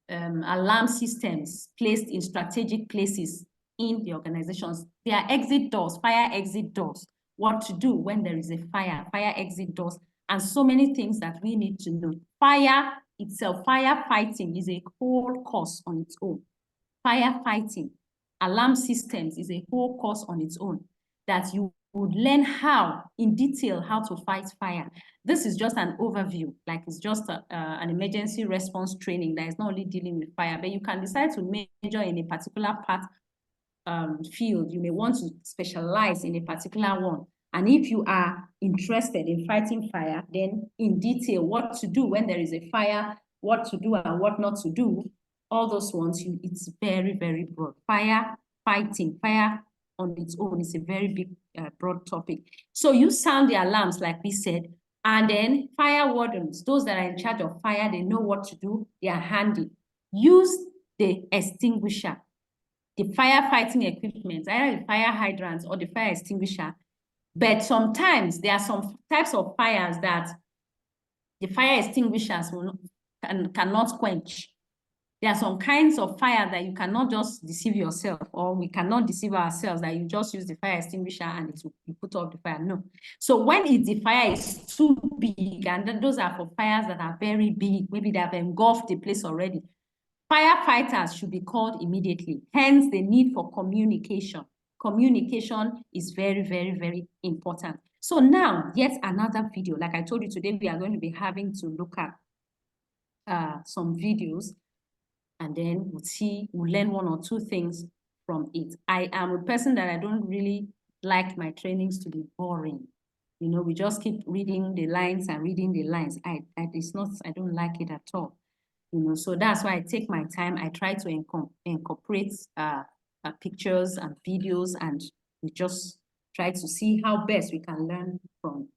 Speaker 2: alarm systems placed in strategic places in the organizations. There are exit doors, fire exit doors, what to do when there is a fire exit doors, and so many things that we need to know. Fire itself, firefighting is a whole course on its own. Firefighting, alarm systems is a whole course on its own that you would learn how, in detail, how to fight fire. This is just an overview, like it's just an emergency response training that is not only dealing with fire, but you can decide to major in a particular field. You may want to specialize in a particular one. And if you are interested in fighting fire, then in detail, what to do when there is a fire, what to do and what not to do, all those ones, it's very, very broad. Fire fighting, fire on its own is a very big, broad topic. So you sound the alarms, like we said, and then fire wardens, those that are in charge of fire, they know what to do, they are handy. Use the extinguisher, the firefighting equipment, either the fire hydrants or the fire extinguisher. But sometimes there are some types of fires that the fire extinguishers cannot quench. There are some kinds of fire that you cannot just deceive yourself, or we cannot deceive ourselves that you just use the fire extinguisher and it will put off the fire. No. So when the fire is too big, and then those are for fires that are very big, maybe they have engulfed the place already, firefighters should be called immediately. Hence the need for communication. Communication is very, very, very important. So now, yet another video. Like I told you today, we are going to be having to look at some videos, and then we'll learn one or two things from it. I am a person that I don't really like my trainings to be boring. You know, we just keep reading the lines and reading the lines. I don't like it at all. You know, so that's why I take my time. I try to incorporate pictures and videos, and we just try to see how best we can learn from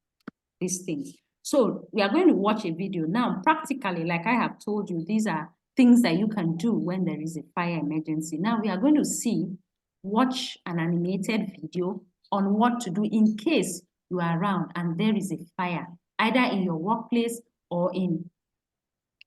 Speaker 2: these things. So we are going to watch a video now. Practically, like I have told you, these are things that you can do when there is a fire emergency. Now we are going to watch an animated video on what to do in case you are around and there is a fire, either in your workplace or in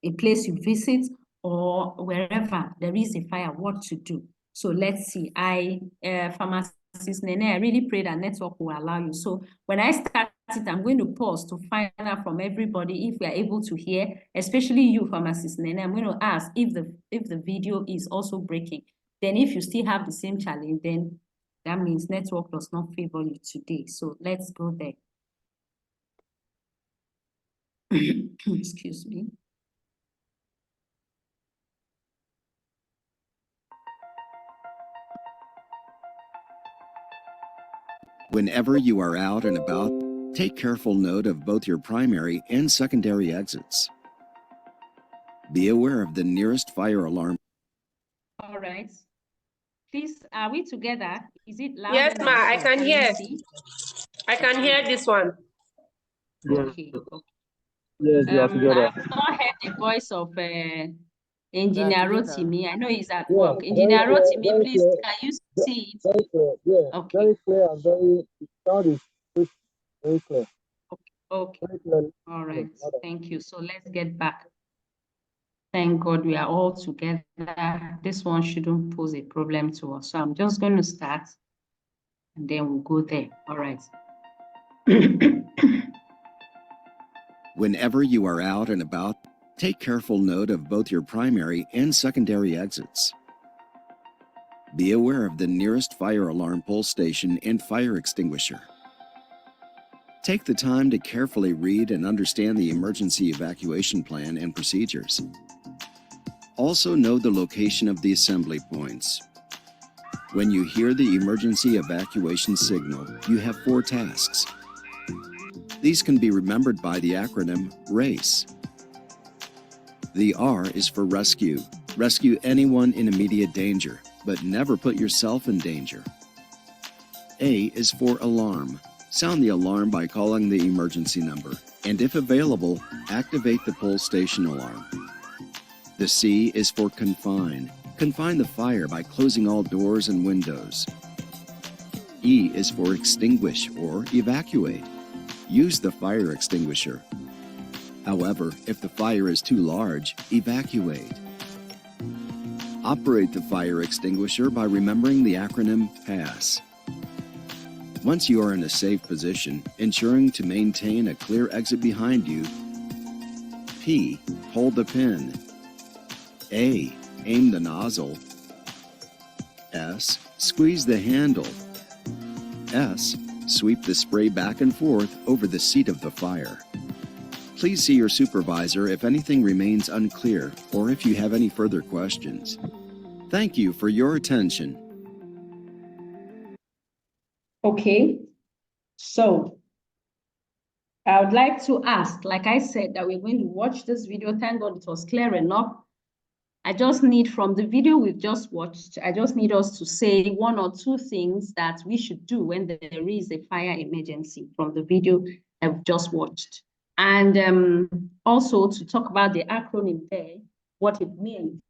Speaker 2: a place you visit or wherever there is a fire, what to do. So let's see. Pharmacist Nene, I really pray that network will allow you. So when I start it, I'm going to pause to find out from everybody if we are able to hear, especially you, Pharmacist Nene. I'm going to ask if the video is also breaking. Then if you still have the same challenge, then that means network does not favor you today. So let's go there. Excuse me.
Speaker 9: Whenever you are out and about, take careful note of both your primary and secondary exits. Be aware of the nearest fire alarm.
Speaker 2: All right. Please, are we together? Is it loud?
Speaker 4: Yes, ma, I can hear. I can hear this one.
Speaker 3: Yes.
Speaker 2: Okay.
Speaker 3: Yes, we are together.
Speaker 2: I've not heard the voice of Engineer Rotimi. I know he's at
Speaker 3: Yeah,
Speaker 2: work. Engineer
Speaker 3: very
Speaker 2: Rotimi,
Speaker 3: clear,
Speaker 2: please,
Speaker 3: very
Speaker 2: can you see it?
Speaker 3: Very clear, yeah.
Speaker 2: Okay.
Speaker 3: Very clear and very, sound is very clear.
Speaker 2: Okay.
Speaker 3: Very clear.
Speaker 2: All right. Thank you. So let's get back. Thank God we are all together. This one shouldn't pose a problem to us. So I'm just going to start and then we'll go there. All right.
Speaker 9: Whenever you are out and about, take careful note of both your primary and secondary exits. Be aware of the nearest fire alarm pull station and fire extinguisher. Take the time to carefully read and understand the emergency evacuation plan and procedures. Also know the location of the assembly points. When you hear the emergency evacuation signal, you have 4 tasks. These can be remembered by the acronym RACE. The R is for rescue. Rescue anyone in immediate danger, but never put yourself in danger. A is for alarm. Sound the alarm by calling the emergency number, and if available, activate the pull station alarm. The C is for confine. Confine the fire by closing all doors and windows. E is for extinguish or evacuate. Use the fire extinguisher. However, if the fire is too large, evacuate. Operate the fire extinguisher by remembering the acronym PASS. Once you are in a safe position, ensuring to maintain a clear exit behind you. P, hold the pin. A, aim the nozzle. S, squeeze the handle. S, sweep the spray back and forth over the seat of the fire. Please see your supervisor if anything remains unclear or if you have any further questions. Thank you for your attention.
Speaker 2: Okay, so I would like to ask, like I said, that we're going to watch this video. Thank God it was clear enough. I just need, from the video we've just watched, I just need us to say one or two things that we should do when there is a fire emergency from the video I've just watched. And also to talk about the acronym there, what it means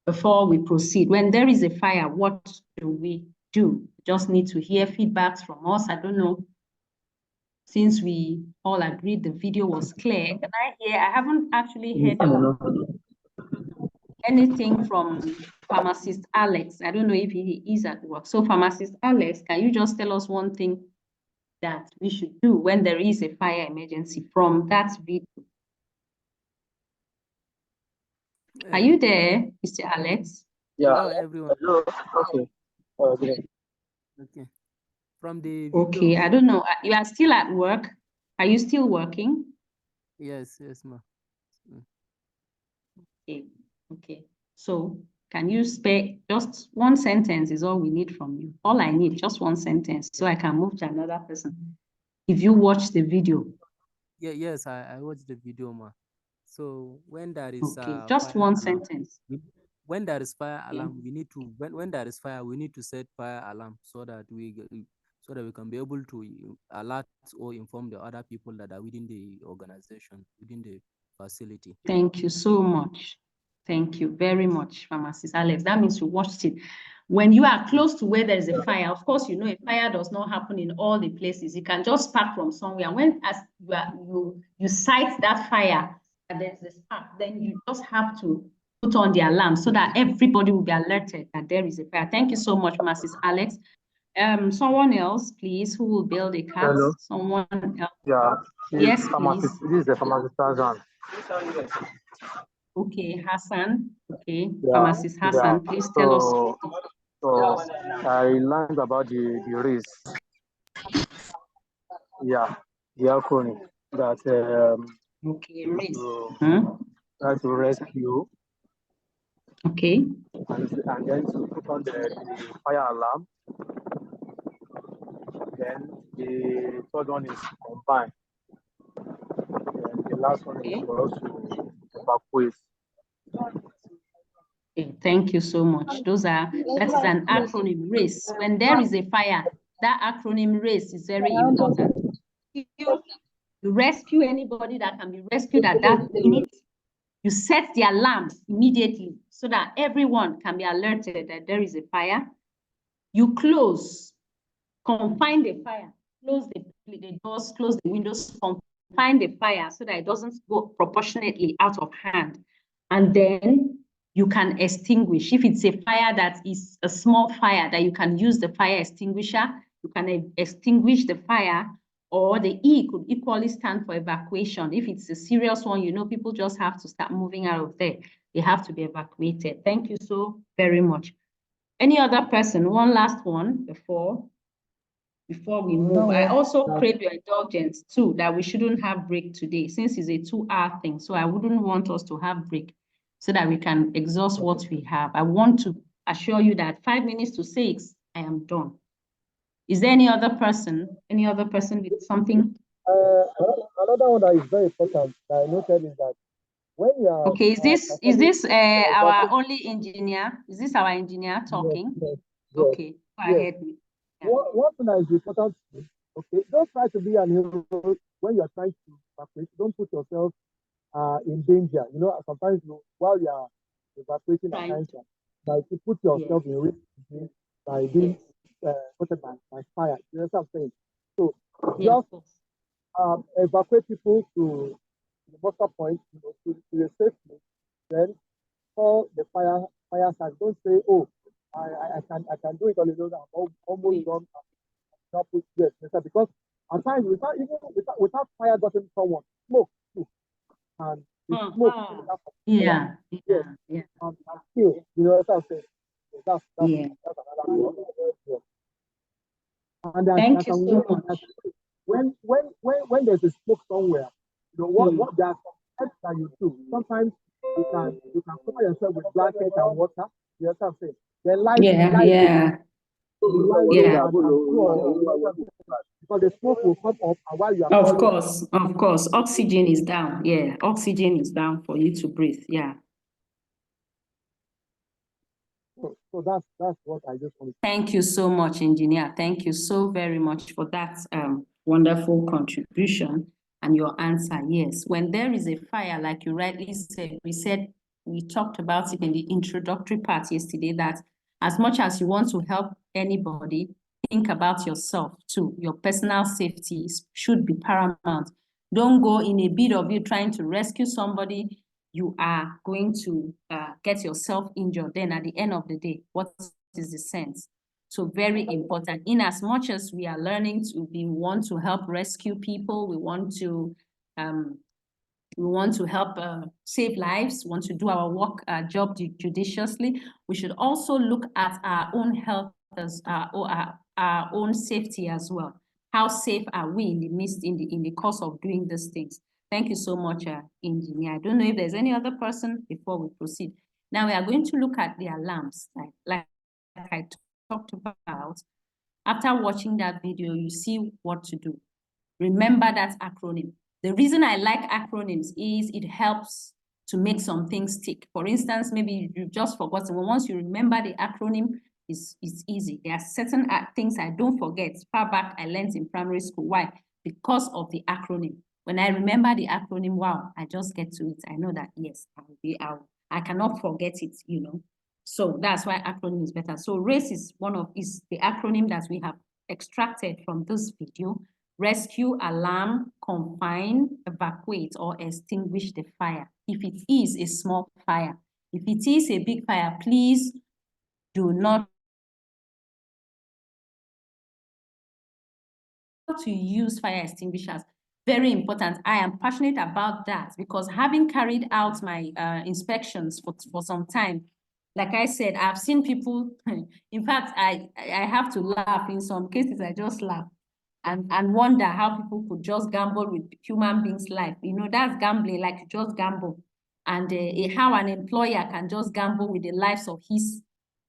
Speaker 2: before we proceed. When there is a fire, what do we do? Just need to hear feedbacks from us. I don't know. Since we all agreed the video was clear, can I hear? I haven't actually heard anything from Pharmacist Alex. I don't know if he is at work. So Pharmacist Alex, can you just tell us one thing that we should do when there is a fire emergency from that video? Are you there, Mr. Alex?
Speaker 3: Yeah.
Speaker 5: Hello, everyone.
Speaker 3: Hello. Okay. Okay.
Speaker 5: Okay. From the video.
Speaker 2: Okay, I don't know. You are still at work. Are you still working?
Speaker 5: Yes, ma.
Speaker 2: Okay. Okay. So can you spare just one sentence is all we need from you. All I need, just one sentence, so I can move to another person. If you watch the video.
Speaker 5: Yeah, yes, I watched the video, ma. So when there is
Speaker 2: just one sentence.
Speaker 5: When there is fire alarm, we need to when there is fire, we need to set fire alarm so that we can be able to alert or inform the other people that are within the organization, within the facility.
Speaker 2: Thank you so much. Thank you very much, Pharmacist Alex. That means you watched it. When you are close to where there is a fire, of course, you know a fire does not happen in all the places. You can just spark from somewhere. When as you sight that fire and there's a spark, then you just have to put on the alarm so that everybody will be alerted that there is a fire. Thank you so much, Pharmacist Alex. Someone else, please, who will build a cast.
Speaker 3: Hello.
Speaker 2: Someone else.
Speaker 3: Yeah.
Speaker 2: Yes,
Speaker 3: Pharmacist,
Speaker 2: please.
Speaker 3: this is the Pharmacist Hassan.
Speaker 2: Okay, Hassan. Okay,
Speaker 3: Yeah.
Speaker 2: Pharmacist Hassan, please tell us.
Speaker 3: So I learned about the race. Yeah, the acronym that
Speaker 2: okay, race.
Speaker 3: try to rescue.
Speaker 2: Okay.
Speaker 3: And then to put on the fire alarm. Then the third one is combine. And the last one is for us to evacuate.
Speaker 2: Okay, thank you so much. That is an acronym, RACE. When there is a fire, that acronym RACE is very important. You rescue anybody that can be rescued at that minute. You set the alarm immediately so that everyone can be alerted that there is a fire. You confine the fire, close the doors, close the windows, confine the fire so that it doesn't go proportionately out of hand. And then you can extinguish. If it's a fire that is a small fire that you can use the fire extinguisher, you can extinguish the fire, or the E could equally stand for evacuation. If it's a serious one, you know, people just have to start moving out of there. They have to be evacuated. Thank you so very much. Any other person? One last one before we move. I also crave your indulgence too, that we shouldn't have break today since it's a 2-hour thing. So I wouldn't want us to have break so that we can exhaust what we have. I want to assure you that 5 minutes to 6, I am done. Is there any other person with something?
Speaker 3: Another one that is very important that I noted is that when you are
Speaker 2: okay, is this our only engineer? Is this our engineer talking?
Speaker 3: Yes.
Speaker 2: Okay, go ahead.
Speaker 3: Yeah. One thing that is important, okay, don't try to be an hero when you are trying to evacuate. Don't put yourself are in danger. You know, sometimes while you are evacuating at
Speaker 2: Right.
Speaker 3: times, like you put yourself in risk by being affected by fire. You know what I'm saying? So
Speaker 2: Yeah,
Speaker 3: just
Speaker 2: of course.
Speaker 3: evacuate people to the muster point, you know, to a safe place. Then call the fire side. Don't say, oh, I can do it on the road. I'm almost done. Not put yes, because at times without fire gotten someone, smoke too. And the smoke without fire,
Speaker 2: Yeah,
Speaker 3: yes,
Speaker 2: yeah.
Speaker 3: and still, you know what I'm saying? So that's
Speaker 2: Yeah.
Speaker 3: another one. Yeah. And
Speaker 2: Thank you so much.
Speaker 3: when there's a smoke somewhere, you know what there are some steps that you do. Sometimes you can cover yourself with blanket and water. You know what I'm saying? Then light
Speaker 2: Yeah.
Speaker 3: because the smoke will come up and while you are
Speaker 2: Of course. Oxygen is down. Yeah, oxygen is down for you to breathe. Yeah.
Speaker 3: So that's what I just wanted to say.
Speaker 2: Thank you so much, engineer. Thank you so very much for that wonderful contribution and your answer. Yes, when there is a fire, like you rightly said, we talked about it in the introductory part yesterday, that as much as you want to help anybody, think about yourself too. Your personal safety should be paramount. Don't go in a bid of you trying to rescue somebody. You are going to get yourself injured. Then at the end of the day, what is the sense? So very important. In as much as we are learning we want to help rescue people, we want to help save lives, want to do our work, job judiciously. We should also look at our own health as our own safety as well. How safe are we in the course of doing these things? Thank you so much, engineer. I don't know if there's any other person before we proceed. Now we are going to look at the alarms, like I talked about. After watching that video, you see what to do. Remember that acronym. The reason I like acronyms is it helps to make some things stick. For instance, maybe you've just forgotten. Well, once you remember the acronym, it's easy. There are certain things I don't forget. Far back, I learned in primary school. Why? Because of the acronym. When I remember the acronym, wow, I just get to it. I know that, yes, I cannot forget it, you know. So that's why acronym is better. So RACE is the acronym that we have extracted from this video. Rescue, alarm, confine, evacuate, or extinguish the fire. If it is a small fire, if it is a big fire, please do not to use fire extinguishers. Very important. I am passionate about that because having carried out my inspections for some time, like I said, I've seen people, in fact, I have to laugh. In some cases, I just laugh and wonder how people could just gamble with human beings' life. You know, that's gambling, like you just gamble. And how an employer can just gamble with the lives of his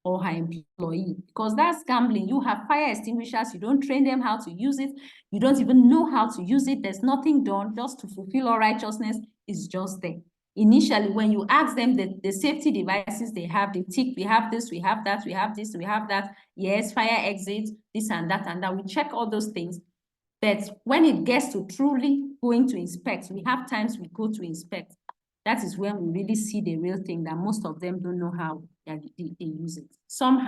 Speaker 2: or her employee, because that's gambling. You have fire extinguishers, you don't train them how to use it, you don't even know how to use it, there's nothing done just to fulfill all righteousness, is just there. Initially, when you ask them the safety devices they have, they tick, we have this, we have that, we have this, we have that, yes, fire exit, this and that, we check all those things. But when it gets to truly going to inspect, we have times we go to inspect. That is when we really see the real thing, that most of them don't know how they use it. Some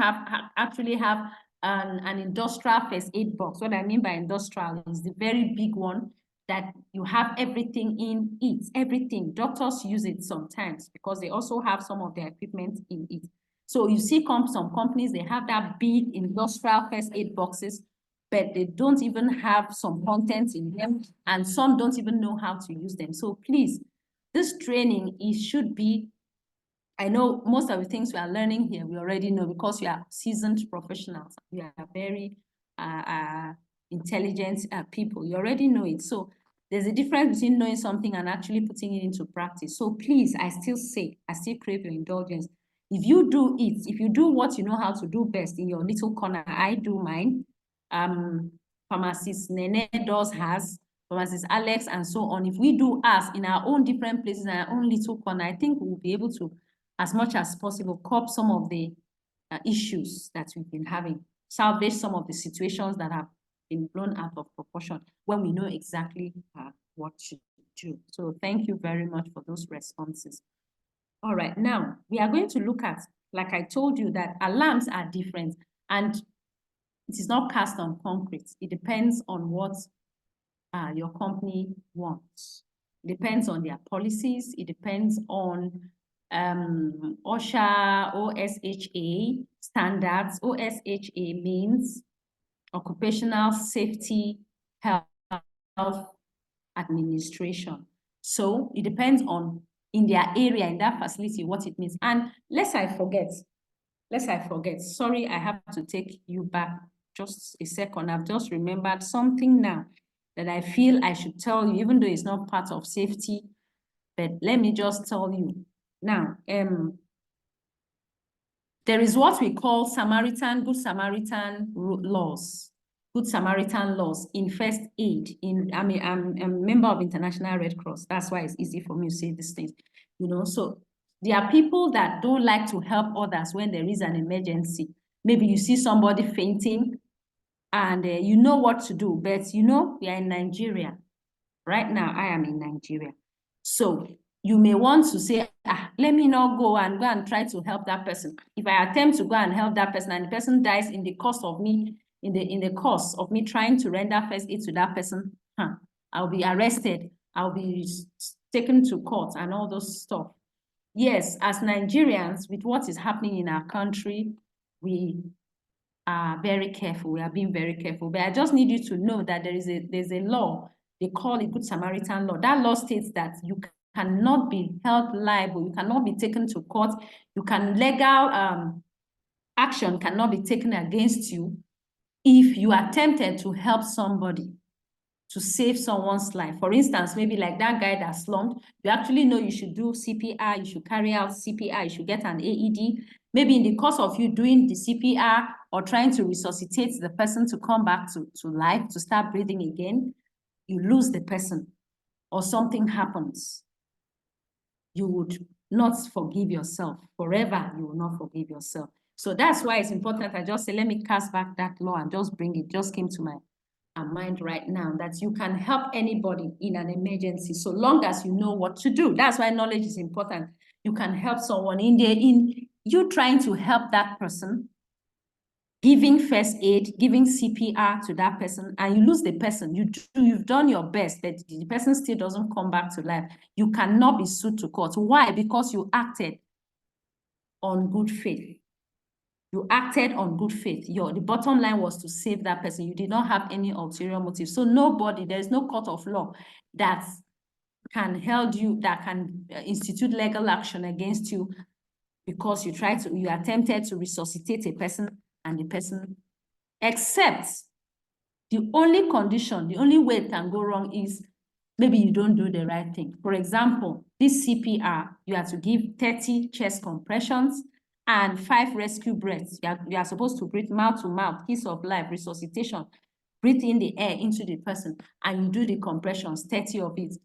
Speaker 2: actually have an industrial first aid box. What I mean by industrial is the very big one that you have everything in it, everything. Doctors use it sometimes because they also have some of their equipment in it. So you see some companies, they have that big industrial first aid boxes, but they don't even have some content in them, and some don't even know how to use them. So please, this training, it should be, I know most of the things we are learning here, we already know because we are seasoned professionals. We are very intelligent people. You already know it. So there's a difference between knowing something and actually putting it into practice. So please, I still crave your indulgence. If you do it, if you do what you know how to do best in your little corner, I do mine. Pharmacist Nene does hers, Pharmacist Alex, and so on. If we do us in our own different places, in our own little corner, I think we will be able to, as much as possible, curb some of the issues that we've been having, salvage some of the situations that have been blown out of proportion when we know exactly what to do. So thank you very much for those responses. All right, now we are going to look at, like I told you, that alarms are different and it is not cast on concrete. It depends on what your company wants. It depends on their policies. It depends on OSHA, OSHA standards. OSHA means Occupational Safety Health Administration. So it depends on in their area, in that facility, what it means. And lest I forget, sorry, I have to take you back just a second. I've just remembered something now that I feel I should tell you, even though it's not part of safety, but let me just tell you. Now, there is what we call Good Samaritan laws. Good Samaritan laws in first aid. I'm a member of International Red Cross. That's why it's easy for me to say these things. You know, so there are people that don't like to help others when there is an emergency. Maybe you see somebody fainting and you know what to do, but you know, we are in Nigeria. Right now, I am in Nigeria. So you may want to say, let me not go and try to help that person. If I attempt to go and help that person and the person dies in the course of me, in the course of me trying to render first aid to that person, I'll be arrested. I'll be taken to court and all those stuff. Yes, as Nigerians, with what is happening in our country, we are very careful. We are being very careful. But I just need you to know that there's a law. They call it Good Samaritan law. That law states that you cannot be held liable. You cannot be taken to court. Legal action cannot be taken against you if you attempted to help somebody, to save someone's life. For instance, maybe like that guy that slumped, you actually know you should do CPR, you should carry out CPR, you should get an AED. Maybe in the course of you doing the CPR or trying to resuscitate the person to come back to life, to start breathing again, you lose the person or something happens. You would not forgive yourself. Forever, you will not forgive yourself. So that's why it's important. I just say, let me cast back that law and just bring it, just came to my mind right now, that you can help anybody in an emergency so long as you know what to do. That's why knowledge is important. You can help someone in you trying to help that person, giving first aid, giving CPR to that person, and you lose the person. You've done your best, but the person still doesn't come back to life. You cannot be sued to court. Why? Because you acted on good faith. You acted on good faith. The bottom line was to save that person. You did not have any ulterior motive. So there is no court of law that can hold you, that can institute legal action against you because you attempted to resuscitate a person and the person, except the only condition, the only way it can go wrong is maybe you don't do the right thing. For example, this CPR, you have to give 30 chest compressions and 5 rescue breaths. You are supposed to breathe mouth to mouth, kiss of life, resuscitation, breathe in the air into the person, and you do the compressions, 30 of it.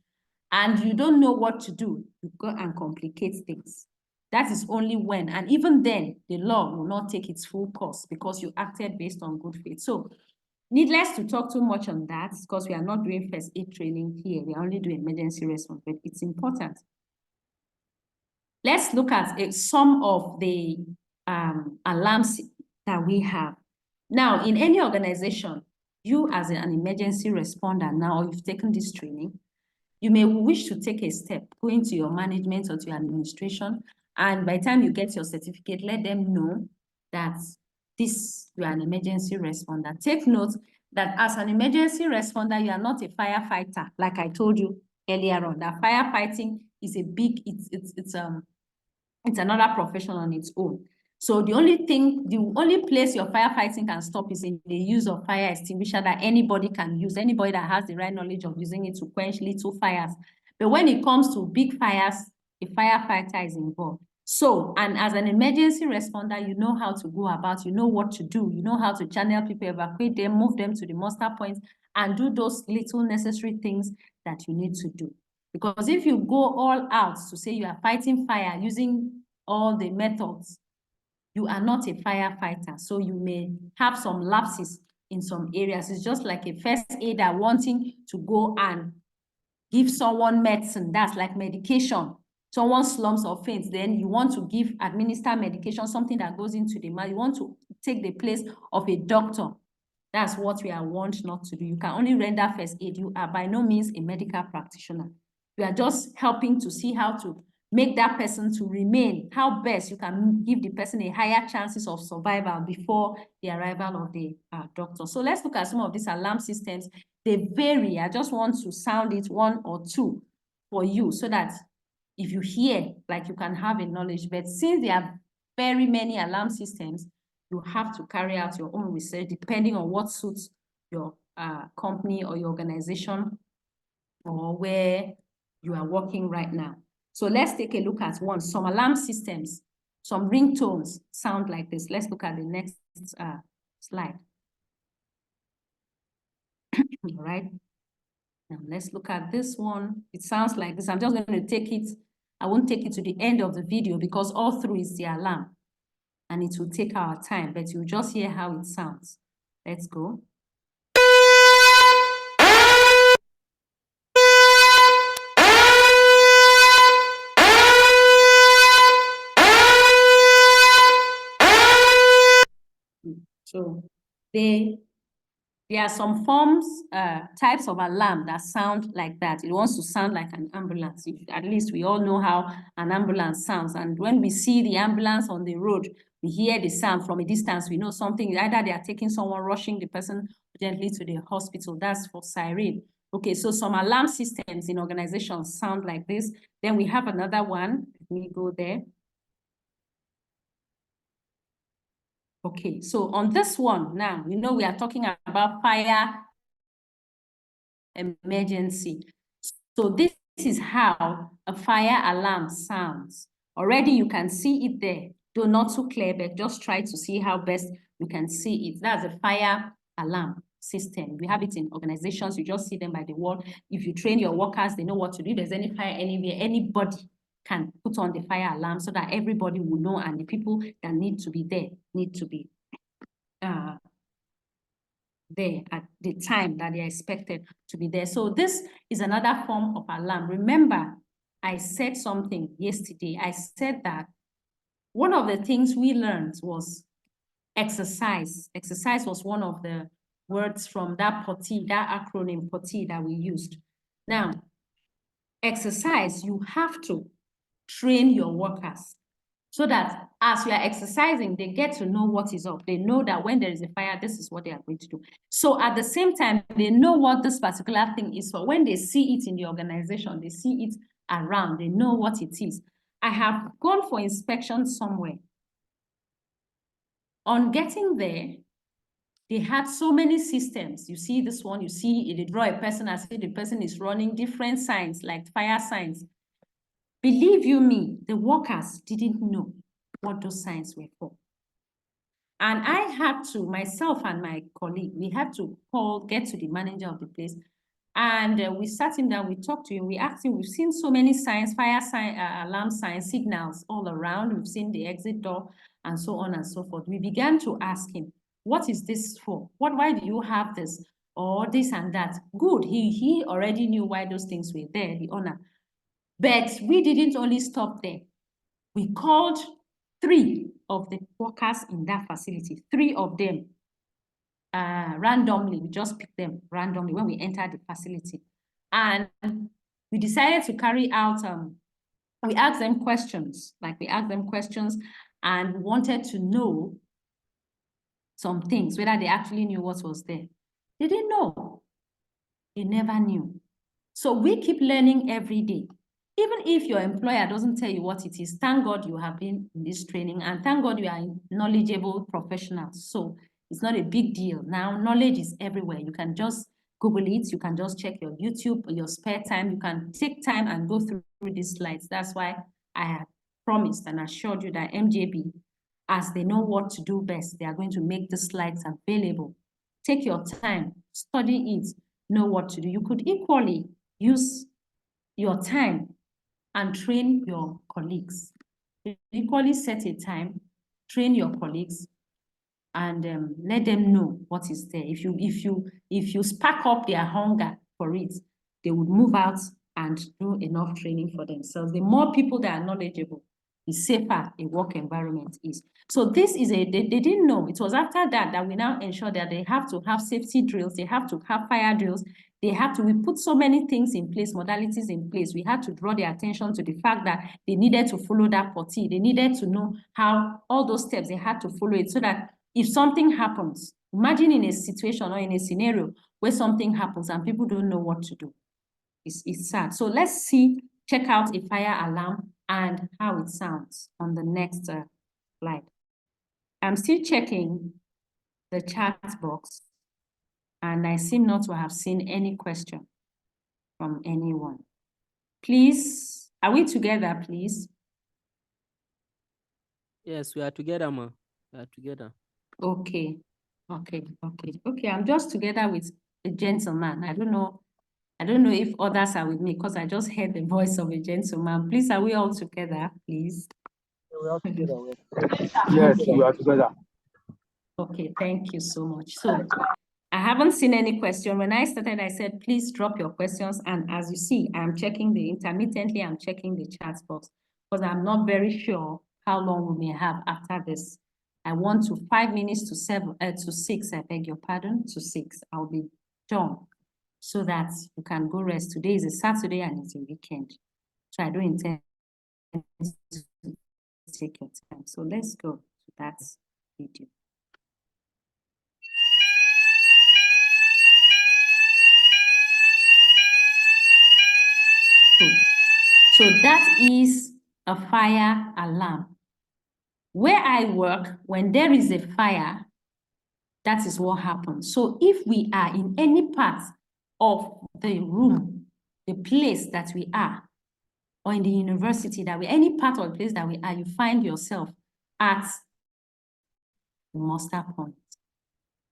Speaker 2: And you don't know what to do, you go and complicate things. That is only when, and even then, the law will not take its full course because you acted based on good faith. So, needless to talk too much on that, because we are not doing first aid training here. We are only doing emergency response, but it's important. Let's look at some of the alarms that we have. Now, in any organization, you as an emergency responder now, you've taken this training, you may wish to take a step, go into your management or to your administration, and by the time you get your certificate, let them know that you are an emergency responder. Take note that as an emergency responder, you are not a firefighter, like I told you earlier on. That firefighting is a big, it's another profession on its own. So the only place your firefighting can stop is in the use of fire extinguisher that anybody can use, anybody that has the right knowledge of using it to quench little fires. But when it comes to big fires, a firefighter is involved. So, and as an emergency responder, you know how to go about, you know what to do, you know how to channel people, evacuate them, move them to the muster points, and do those little necessary things that you need to do. Because if you go all out to say you are fighting fire using all the methods, you are not a firefighter. So you may have some lapses in some areas. It's just like a first aider wanting to go and give someone medicine, that's like medication. Someone slumps or faints, then you want to administer medication, something that goes into the mouth. You want to take the place of a doctor. That's what we are warned not to do. You can only render first aid. You are by no means a medical practitioner. You are just helping to see how to make that person to remain, how best you can give the person a higher chances of survival before the arrival of the doctor. So let's look at some of these alarm systems. They vary. I just want to sound it one or two for you so that if you hear, like you can have a knowledge. But since there are very many alarm systems, you have to carry out your own research depending on what suits your company or your organization or where you are working right now. So let's take a look at one. Some alarm systems, some ringtones sound like this. Let's look at the next slide. All right. Now let's look at this one. It sounds like this. I'm just going to take it. I won't take it to the end of the video because all through is the alarm. And it will take our time, but you'll just hear how it sounds. Let's go. So there are some forms, types of alarm that sound like that. It wants to sound like an ambulance. At least we all know how an ambulance sounds. And when we see the ambulance on the road, we hear the sound from a distance. We know something, either they are taking someone, rushing the person gently to the hospital. That's for siren. Okay, so some alarm systems in organizations sound like this. Then we have another one. Let me go there. Okay, so on this one now, we know we are talking about fire emergency. So this is how a fire alarm sounds. Already you can see it there, though not too clear, but just try to see how best you can see it. That's a fire alarm system. We have it in organizations. You just see them by the wall. If you train your workers, they know what to do. If there's any fire anywhere, anybody can put on the fire alarm so that everybody will know, and the people that need to be there need to be there at the time that they're expected to be there. So this is another form of alarm. Remember, I said something yesterday. I said that one of the things we learned was exercise. Exercise was one of the words from that POTI, that acronym POTI that we used. Now, exercise, you have to train your workers so that as you are exercising, they get to know what is up. They know that when there is a fire, this is what they are going to do. So at the same time, they know what this particular thing is for. When they see it in the organization, they see it around, they know what it is. I have gone for inspection somewhere. On getting there, they had so many systems. You see this one, you see, they draw a person as if the person is running different signs, like fire signs. Believe you me, the workers didn't know what those signs were for. And I had to, myself and my colleague, we had to get to the manager of the place. And we sat him down, we talked to him, we asked him, we've seen so many signs, fire sign, alarm signs, signals all around. We've seen the exit door and so on and so forth. We began to ask him, what is this for? Why do you have this? Or this and that? Good, he already knew why those things were there, the owner. But we didn't only stop there. We called 3 of the workers in that facility, 3 of them randomly. We just picked them randomly when we entered the facility. And we decided to carry out, we asked them questions, and we wanted to know some things, whether they actually knew what was there. They didn't know. They never knew. So we keep learning every day. Even if your employer doesn't tell you what it is, thank God you have been in this training, and thank God you are knowledgeable professionals. So it's not a big deal. Now, knowledge is everywhere. You can just Google it. You can just check your YouTube or your spare time. You can take time and go through these slides. That's why I have promised and assured you that MJB, as they know what to do best, they are going to make the slides available. Take your time, study it, know what to do. You could equally use your time and train your colleagues. Equally set a time, train your colleagues, and let them know what is there. If you spark up their hunger for it, they would move out and do enough training for themselves. The more people that are knowledgeable, the safer a work environment is. So this is they didn't know. It was after that we now ensure that they have to have safety drills, they have to have fire drills, we put so many things in place, modalities in place. We had to draw their attention to the fact that they needed to follow that POTI. They needed to know how all those steps, they had to follow it so that if something happens, imagine in a situation or in a scenario where something happens and people don't know what to do. It's sad. So let's check out a fire alarm and how it sounds on the next slide. I'm still checking the chat box and I seem not to have seen any question from anyone. Please, are we together, please?
Speaker 5: Yes, we are together, ma. We are together.
Speaker 2: Okay. I'm just together with a gentleman. I don't know if others are with me because I just heard the voice of a gentleman. Please, are we all together, please?
Speaker 3: We are together. Yes, we are together.
Speaker 2: Okay, thank you so much. So I haven't seen any question. When I started, I said, please drop your questions. And as you see, I'm checking intermittently, I'm checking the chat box because I'm not very sure how long we may have after this. I want 5 minutes to 6, I beg your pardon, to 6. I'll be done so that you can go rest. Today is a Saturday and it's a weekend. So I don't intend to take your time. So let's go to that video. So that is a fire alarm. Where I work, when there is a fire, that is what happens. So if we are in any part of the room, the place that we are, or in the university that we, any part of the place that we are, you find yourself at the muster point.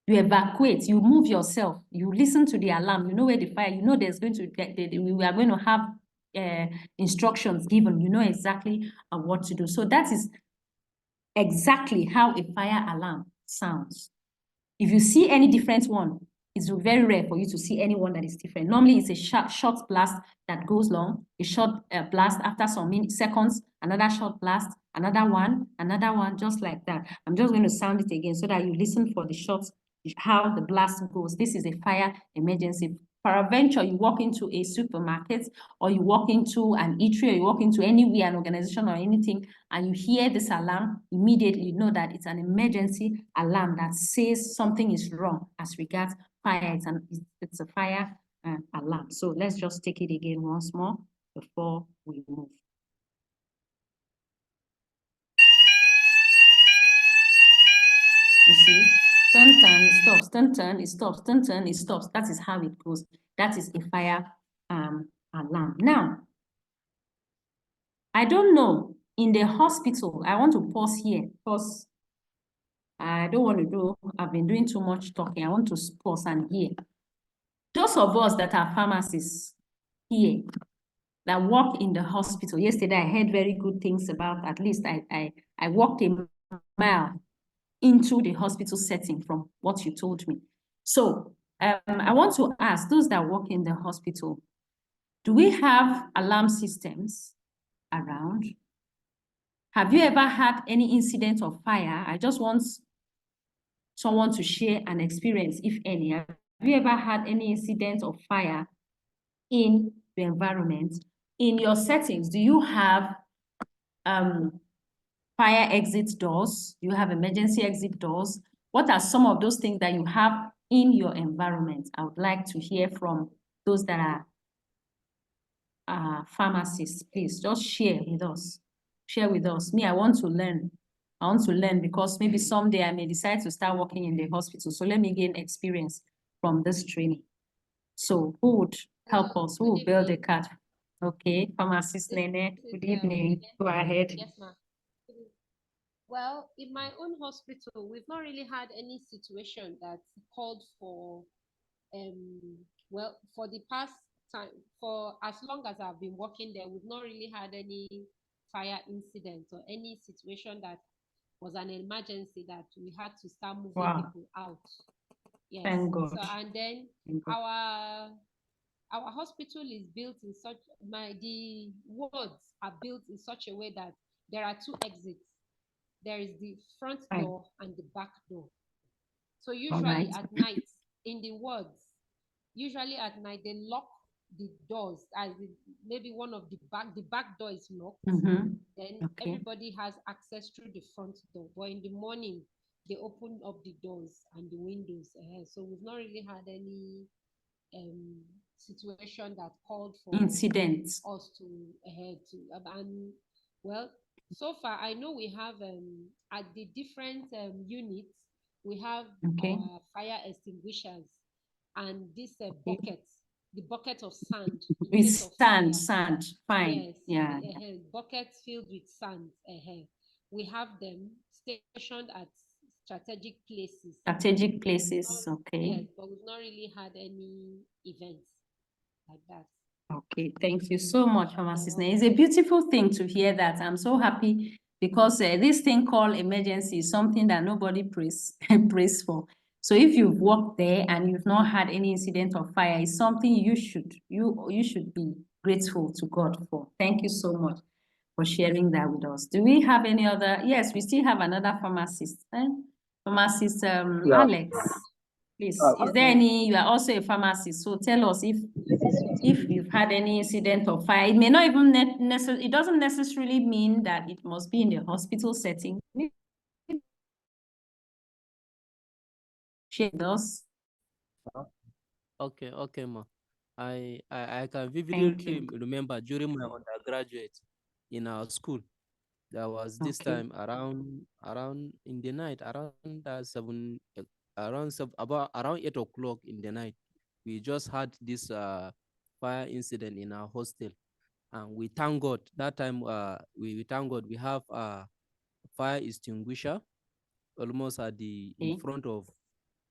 Speaker 2: You evacuate, you move yourself, you listen to the alarm, you know where the fire, you know there's going to be, we are going to have instructions given, you know exactly what to do. So that is exactly how a fire alarm sounds. If you see any different one, it's very rare for you to see anyone that is different. Normally, it's a short blast that goes long, a short blast after some seconds, another short blast, another one, just like that. I'm just going to sound it again so that you listen for the shots, how the blast goes. This is a fire emergency. Peradventure, you walk into a supermarket or you walk into an eatery or you walk into anywhere, an organization or anything, and you hear this alarm, immediately you know that it's an emergency alarm that says something is wrong as regards fire. It's a fire alarm. So let's just take it again once more before we move. You see? Turn, turn, it stops, turn, turn, it stops, turn, turn, it stops. That is how it goes. That is a fire alarm. Now, I don't know, in the hospital, I want to pause here because I don't want to do, I've been doing too much talking. I want to pause and hear. Those of us that are pharmacists here, that work in the hospital, yesterday I heard very good things about, at least I walked a mile into the hospital setting from what you told me. So I want to ask those that work in the hospital, do we have alarm systems around? Have you ever had any incident of fire? I just want someone to share an experience, if any. Have you ever had any incident of fire in the environment? In your settings, do you have fire exit doors? Do you have emergency exit doors? What are some of those things that you have in your environment? I would like to hear from those that are pharmacists. Please just share with us. Share with us. Me, I want to learn. I want to learn because maybe someday I may decide to start working in the hospital. So let me gain experience from this training. So who would help us? Who will build a card? Okay, pharmacist Nene, good evening. Go ahead.
Speaker 4: Yes, ma'am. Well, in my own hospital, we've not really had any situation that called for, well, for the past time, for as long as I've been working there, we've not really had any fire incident or any situation that was an emergency that we had to start moving people out. Yes.
Speaker 2: Thank God.
Speaker 4: So, and then our our hospital is built in such, the wards are built in such a way that there are 2 exits. There is the front door and the back door. So usually at night in the wards, usually at night they lock the doors, as maybe one of the back door is locked. Then everybody has access through the front door. But in the morning, they open up the doors and the windows. So we've not really had any situation that called for
Speaker 2: incidents
Speaker 4: us to and well, so far I know we have at the different units we have fire extinguishers and this buckets, the bucket of sand
Speaker 2: with sand, fine.
Speaker 4: Yes, buckets filled with sand. We have them stationed at strategic places.
Speaker 2: Okay.
Speaker 4: Yes, but we've not really had any events like that.
Speaker 2: Okay, thank you so much, Pharmacist. It's a beautiful thing to hear that. I'm so happy because this thing called emergency is something that nobody prays for. So if you've worked there and you've not had any incident of fire, it's something you should be grateful to God for. Thank you so much for sharing that with us. Do we have any other? Yes, we still have another pharmacist. Pharmacist Alex. Please, is there any? You are also a pharmacist, so tell us if you've had any incident of fire. It may not even it doesn't necessarily mean that it must be in the hospital setting. Share us.
Speaker 5: Okay, ma. I can vividly remember during my undergraduate in our school. There was this time around in the night, around 8 o'clock in the night. We just had this fire incident in our hostel, and we thank God that time. We thank God we have a fire extinguisher almost at the in front of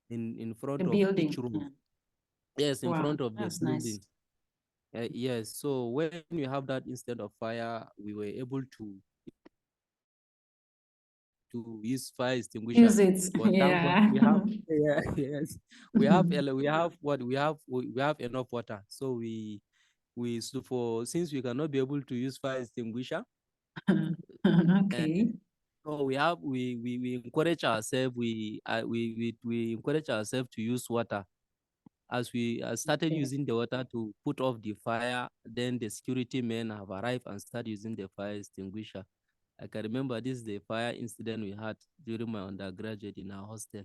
Speaker 5: each room. Yes, in front of the building. Nice. Yes, so when we have that instead of fire, we were able to use fire extinguisher.
Speaker 2: Use it.
Speaker 5: But
Speaker 2: yeah.
Speaker 5: We have yes. We have enough water. So since we cannot be able to use fire extinguisher.
Speaker 2: Okay.
Speaker 5: So we encourage ourselves. We encourage ourselves to use water. As we started using the water to put off the fire, then the security men have arrived and started using the fire extinguisher. I can remember this is the fire incident we had during my undergraduate in our hostel.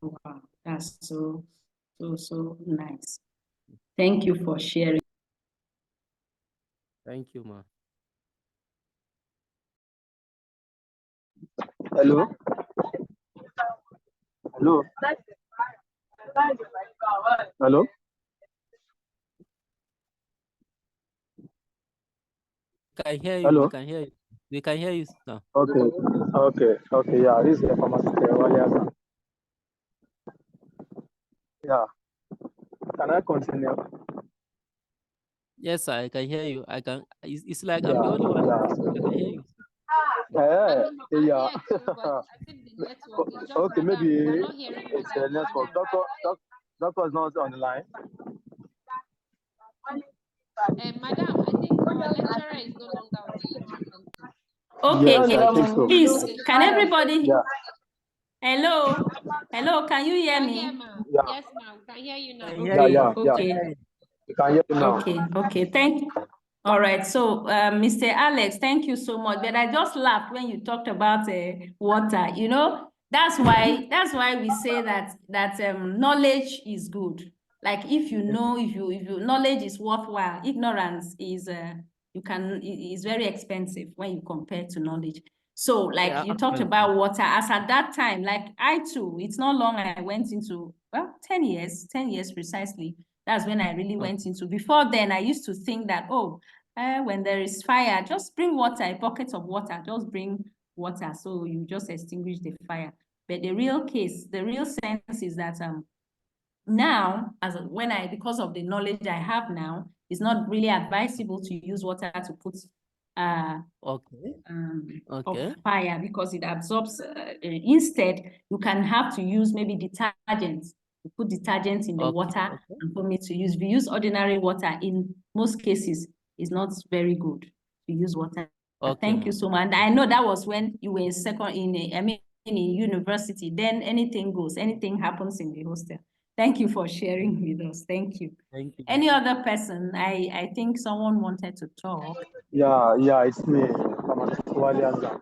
Speaker 2: Wow, that's so nice. Thank you for sharing.
Speaker 5: Thank you, ma.
Speaker 3: Hello. Hello. Hello.
Speaker 5: Can hear you.
Speaker 3: Hello?
Speaker 5: We can hear you. We can hear you now.
Speaker 3: Okay. Yeah, this is the pharmacist. Yeah. Can I continue?
Speaker 5: Yes, I can hear you. I can. It's like I'm the only one. I can hear you.
Speaker 3: Yeah. Okay, maybe
Speaker 4: it's
Speaker 3: a network. Doctor is not on the line.
Speaker 4: Madam, I think our lecturer is no longer on the
Speaker 2: Okay,
Speaker 3: yes, I think so.
Speaker 2: please, can everybody?
Speaker 3: Yeah.
Speaker 2: Hello, can you hear me?
Speaker 3: Yeah.
Speaker 4: Yes, ma'am, can hear you now.
Speaker 2: Okay.
Speaker 3: You can hear me now.
Speaker 2: Okay, thank you. All right, so Mr. Alex, thank you so much. But I just laughed when you talked about water. You know, that's why we say that knowledge is good. Like if you know, if you knowledge is worthwhile, ignorance is is very expensive when you compare to knowledge. So like you talked about water, as at that time, like I too, it's not long I went into 10 years precisely. That's when I really went into. Before then, I used to think that, when there is fire, just bring water, a bucket of water, just bring water. So you just extinguish the fire. But the real sense is that now, because of the knowledge I have now, it's not really advisable to use water to put of fire because it absorbs. Instead, you can have to use maybe detergents You put detergent in the
Speaker 5: Okay,
Speaker 2: water
Speaker 5: okay.
Speaker 2: and for me to use. If you use ordinary water, in most cases, it's not very good to use water.
Speaker 5: Okay,
Speaker 2: Thank you
Speaker 5: ma'am.
Speaker 2: so much. And I know that was when you were in university. Then anything goes, anything happens in the hostel. Thank you for sharing with us. Thank you.
Speaker 5: Thank you.
Speaker 2: Any other person? I think someone wanted to talk.
Speaker 3: Yeah, it's me, Pharmacist Wale Hassan.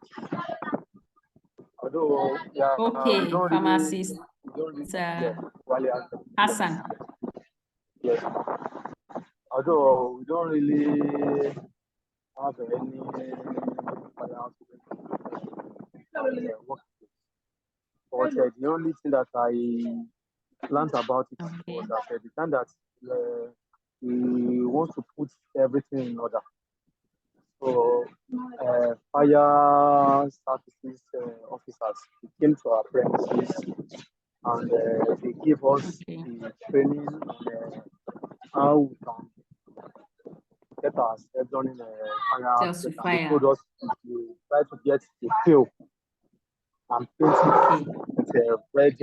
Speaker 3: Although, yeah,
Speaker 2: Okay, pharmacist
Speaker 3: yes, Wale Hassan.
Speaker 2: Hassan.
Speaker 3: Yes. Although we don't really have any work, but the only thing that I learned about it was that the time that we want to put everything in order. So, fire services officers came to our premises and they gave us the training on how we can get ourselves done in fire.
Speaker 2: Just
Speaker 3: And
Speaker 2: fire.
Speaker 3: they told us to try to get the fill and paint it with a red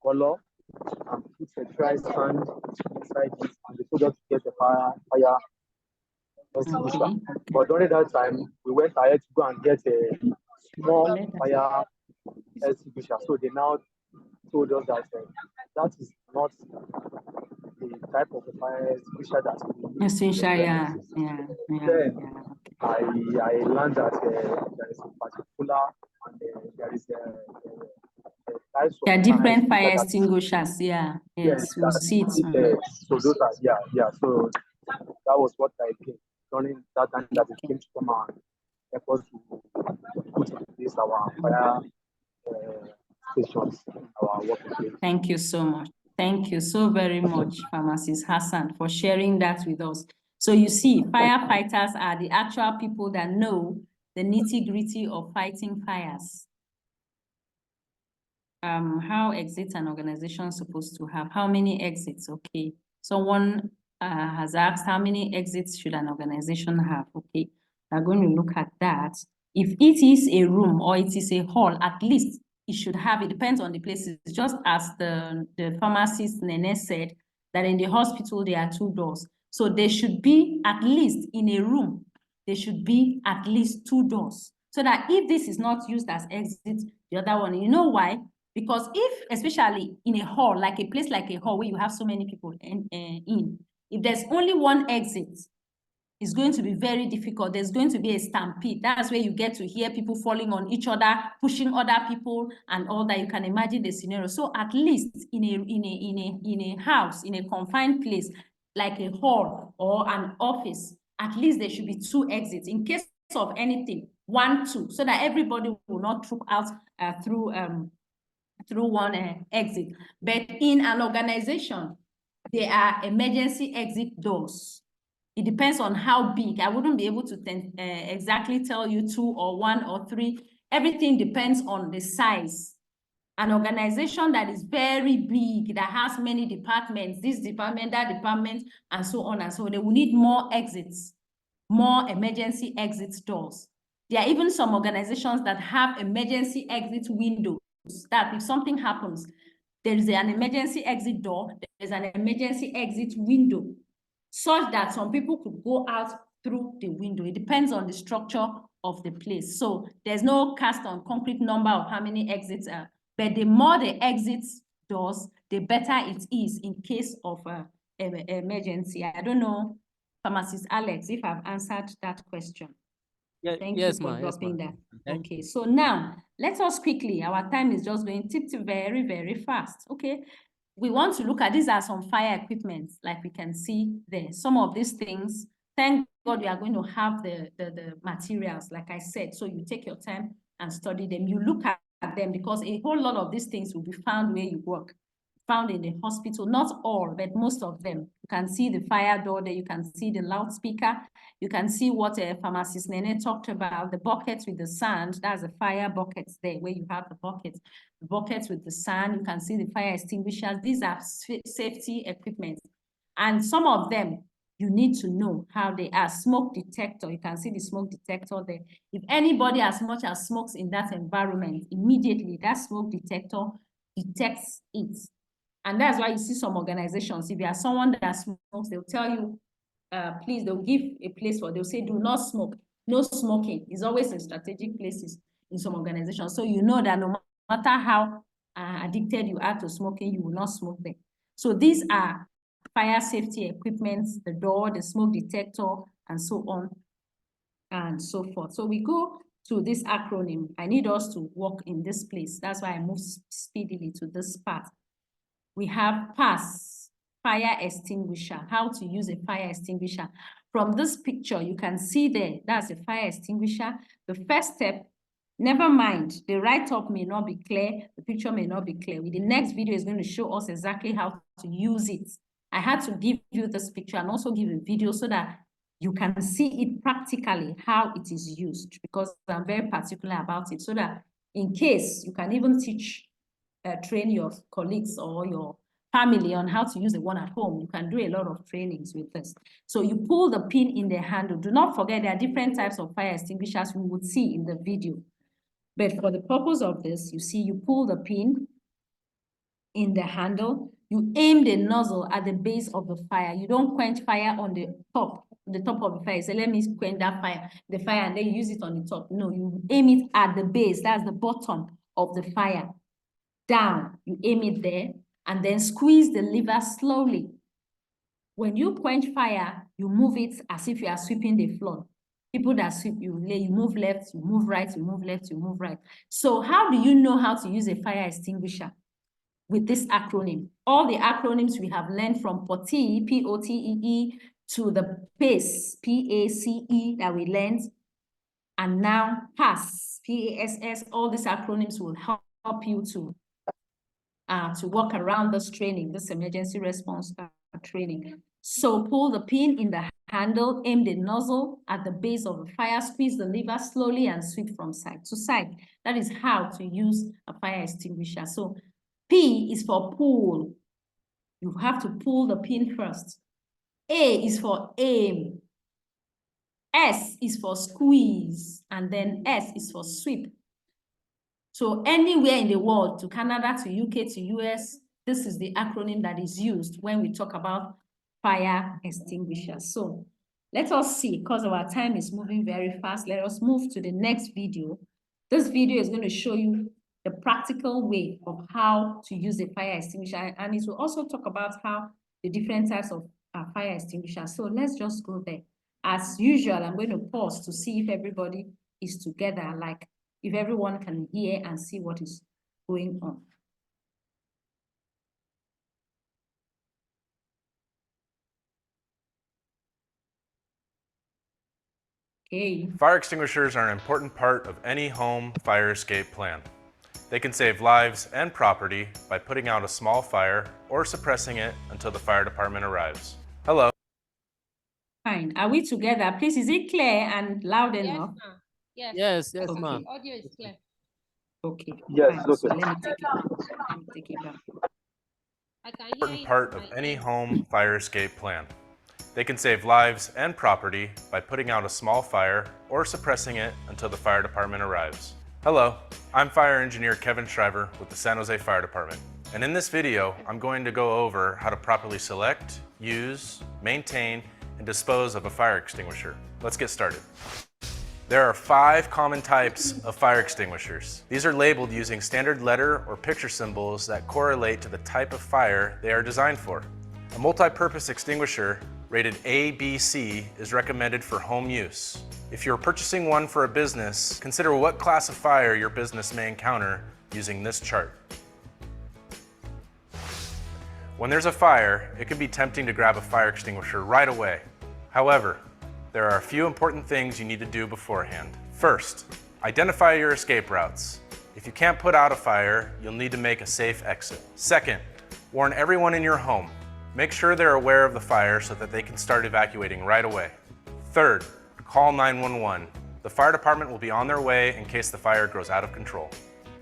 Speaker 3: color and put a dry sand inside it. And they told us to get the fire extinguisher. But during that time, we went ahead to go and get a small fire extinguisher. So they now told us that that is not the type of fire extinguisher that we use.
Speaker 2: Essential, yeah.
Speaker 3: Then I learned that there is a particular and there is a types
Speaker 2: There are
Speaker 3: of
Speaker 2: different fire
Speaker 3: that-
Speaker 2: extinguishers, yeah. Yes, we'll see it.
Speaker 3: So those are, yeah. So that was what I did during that time that it came to come and help us to put in place our fire stations, our working place.
Speaker 2: Thank you so much. Thank you so very much, Pharmacist Hassan, for sharing that with us. So you see, firefighters are the actual people that know the nitty-gritty of fighting fires. How exits an organization supposed to have? How many exits? Okay. Someone has asked how many exits should an organization have? Okay. We're going to look at that. If it is a room or it is a hall, at least it should have, it depends on the places. Just as the pharmacist Nene said, that in the hospital there are 2 doors. So there should be at least in a room, there should be at least 2 doors. So that if this is not used as exit, the other one, you know why? Because if, especially in a hall, like a place like a hall where you have so many people in, if there's only one exit, it's going to be very difficult. There's going to be a stampede. That's where you get to hear people falling on each other, pushing other people, and all that. You can imagine the scenario. So at least in a house, in a confined place, like a hall or an office, at least there should be 2 exits in case of anything, 1, 2, so that everybody will not troop out through one exit. But in an organization, there are emergency exit doors. It depends on how big. I wouldn't be able to exactly tell you 2 or 1 or 3. Everything depends on the size. An organization that is very big, that has many departments, this department, that department, and so on and so on, they will need more exits, more emergency exit doors. There are even some organizations that have emergency exit windows, that if something happens, there is an emergency exit door, there's an emergency exit window, such that some people could go out through the window. It depends on the structure of the place. So there's no cast on concrete number of how many exits are, but the more the exit doors, the better it is in case of emergency. I don't know, Pharmacist Alex, if I've answered that question.
Speaker 5: Yeah,
Speaker 2: Thank
Speaker 5: yes,
Speaker 2: you for
Speaker 5: ma'am. Yes,
Speaker 2: dropping
Speaker 5: ma'am.
Speaker 2: that. Okay, so now let us quickly, our time is just going very, very fast. Okay, we want to look at, these are some fire equipment, like we can see there. Some of these things, thank God we are going to have the materials, like I said, so you take your time and study them. You look at them because a whole lot of these things will be found where you work, found in the hospital, not all, but most of them. You can see the fire door there, you can see the loudspeaker, you can see what Pharmacist Nene talked about, the buckets with the sand, that's the fire buckets there, where you have the buckets with the sand, you can see the fire extinguishers. These are safety equipment. And some of them, you need to know how they are. Smoke detector, you can see the smoke detector there. If anybody as much as smokes in that environment, immediately that smoke detector detects it. And that's why you see some organizations, if you are someone that smokes, they'll tell you, please, they'll give a place they'll say, do not smoke. No smoking is always in strategic places in some organizations. So you know that no matter how addicted you are to smoking, you will not smoke them. So these are fire safety equipment, the door, the smoke detector, and so on and so forth. So we go to this acronym. I need us to work in this place. That's why I move speedily to this part. We have PASS, fire extinguisher, how to use a fire extinguisher. From this picture, you can see there, that's a fire extinguisher. The first step, never mind, the write-up may not be clear, the picture may not be clear. The next video is going to show us exactly how to use it. I had to give you this picture and also give a video so that you can see it practically, how it is used, because I'm very particular about it, so that in case you can even train your colleagues or your family on how to use the one at home. You can do a lot of trainings with this. So you pull the pin in the handle. Do not forget there are different types of fire extinguishers we would see in the video. But for the purpose of this, you see, you pull the pin in the handle, you aim the nozzle at the base of the fire. You don't quench fire on the top of the fire. So let me quench that fire, and then you use it on the top. No, you aim it at the base. That's the bottom of the fire. Down, you aim it there, and then squeeze the lever slowly. When you quench fire, you move it as if you are sweeping the floor. People that sweep, you move left, you move right, you move left, you move right. So how do you know how to use a fire extinguisher? With this acronym. All the acronyms we have learned from POTEE, P-O-T-E-E, to the PACE, P-A-C-E, that we learned, and now PASS, P-A-S-S. All these acronyms will help you to work around this training, this emergency response training. So pull the pin in the handle, aim the nozzle at the base of the fire, squeeze the lever slowly, and sweep from side to side. That is how to use a fire extinguisher. So P is for pull. You have to pull the pin first. A is for aim. S is for squeeze. And then S is for sweep. So anywhere in the world, to Canada, to UK, to US, this is the acronym that is used when we talk about fire extinguishers. So let us see, because our time is moving very fast, let us move to the next video. This video is going to show you the practical way of how to use a fire extinguisher, and it will also talk about how the different types of fire extinguishers. So let's just go there. As usual, I'm going to pause to see if everybody is together, like if everyone can hear and see what is going on. Okay.
Speaker 10: Fire extinguishers are an important part of any home fire escape plan. They can save lives and property by putting out a small fire or suppressing it until the fire department arrives. Hello.
Speaker 2: Fine. Are we together? Please, is it clear and loud enough?
Speaker 4: Yes,
Speaker 5: Yes,
Speaker 2: okay.
Speaker 5: ma'am.
Speaker 4: Audio is clear.
Speaker 2: Okay.
Speaker 3: Yes,
Speaker 2: Fine. So
Speaker 3: okay.
Speaker 2: let me take it back.
Speaker 4: I can hear
Speaker 10: Important
Speaker 4: you
Speaker 10: part
Speaker 4: from
Speaker 10: of
Speaker 4: my
Speaker 10: any
Speaker 4: end.
Speaker 10: home fire escape plan. They can save lives and property by putting out a small fire or suppressing it until the fire department arrives. Hello, I'm Fire Engineer Kevin Shriver with the San Jose Fire Department. And in this video, I'm going to go over how to properly select, use, maintain, and dispose of a fire extinguisher. Let's get started. There are 5 common types of fire extinguishers. These are labeled using standard letter or picture symbols that correlate to the type of fire they are designed for. A multi-purpose extinguisher rated A, B, C is recommended for home use. If you're purchasing one for a business, consider what class of fire your business may encounter using this chart. When there's a fire, it can be tempting to grab a fire extinguisher right away. However, there are a few important things you need to do beforehand. First, identify your escape routes. If you can't put out a fire, you'll need to make a safe exit. Second, warn everyone in your home. Make sure they're aware of the fire so that they can start evacuating right away. Third, call 911. The fire department will be on their way in case the fire grows out of control.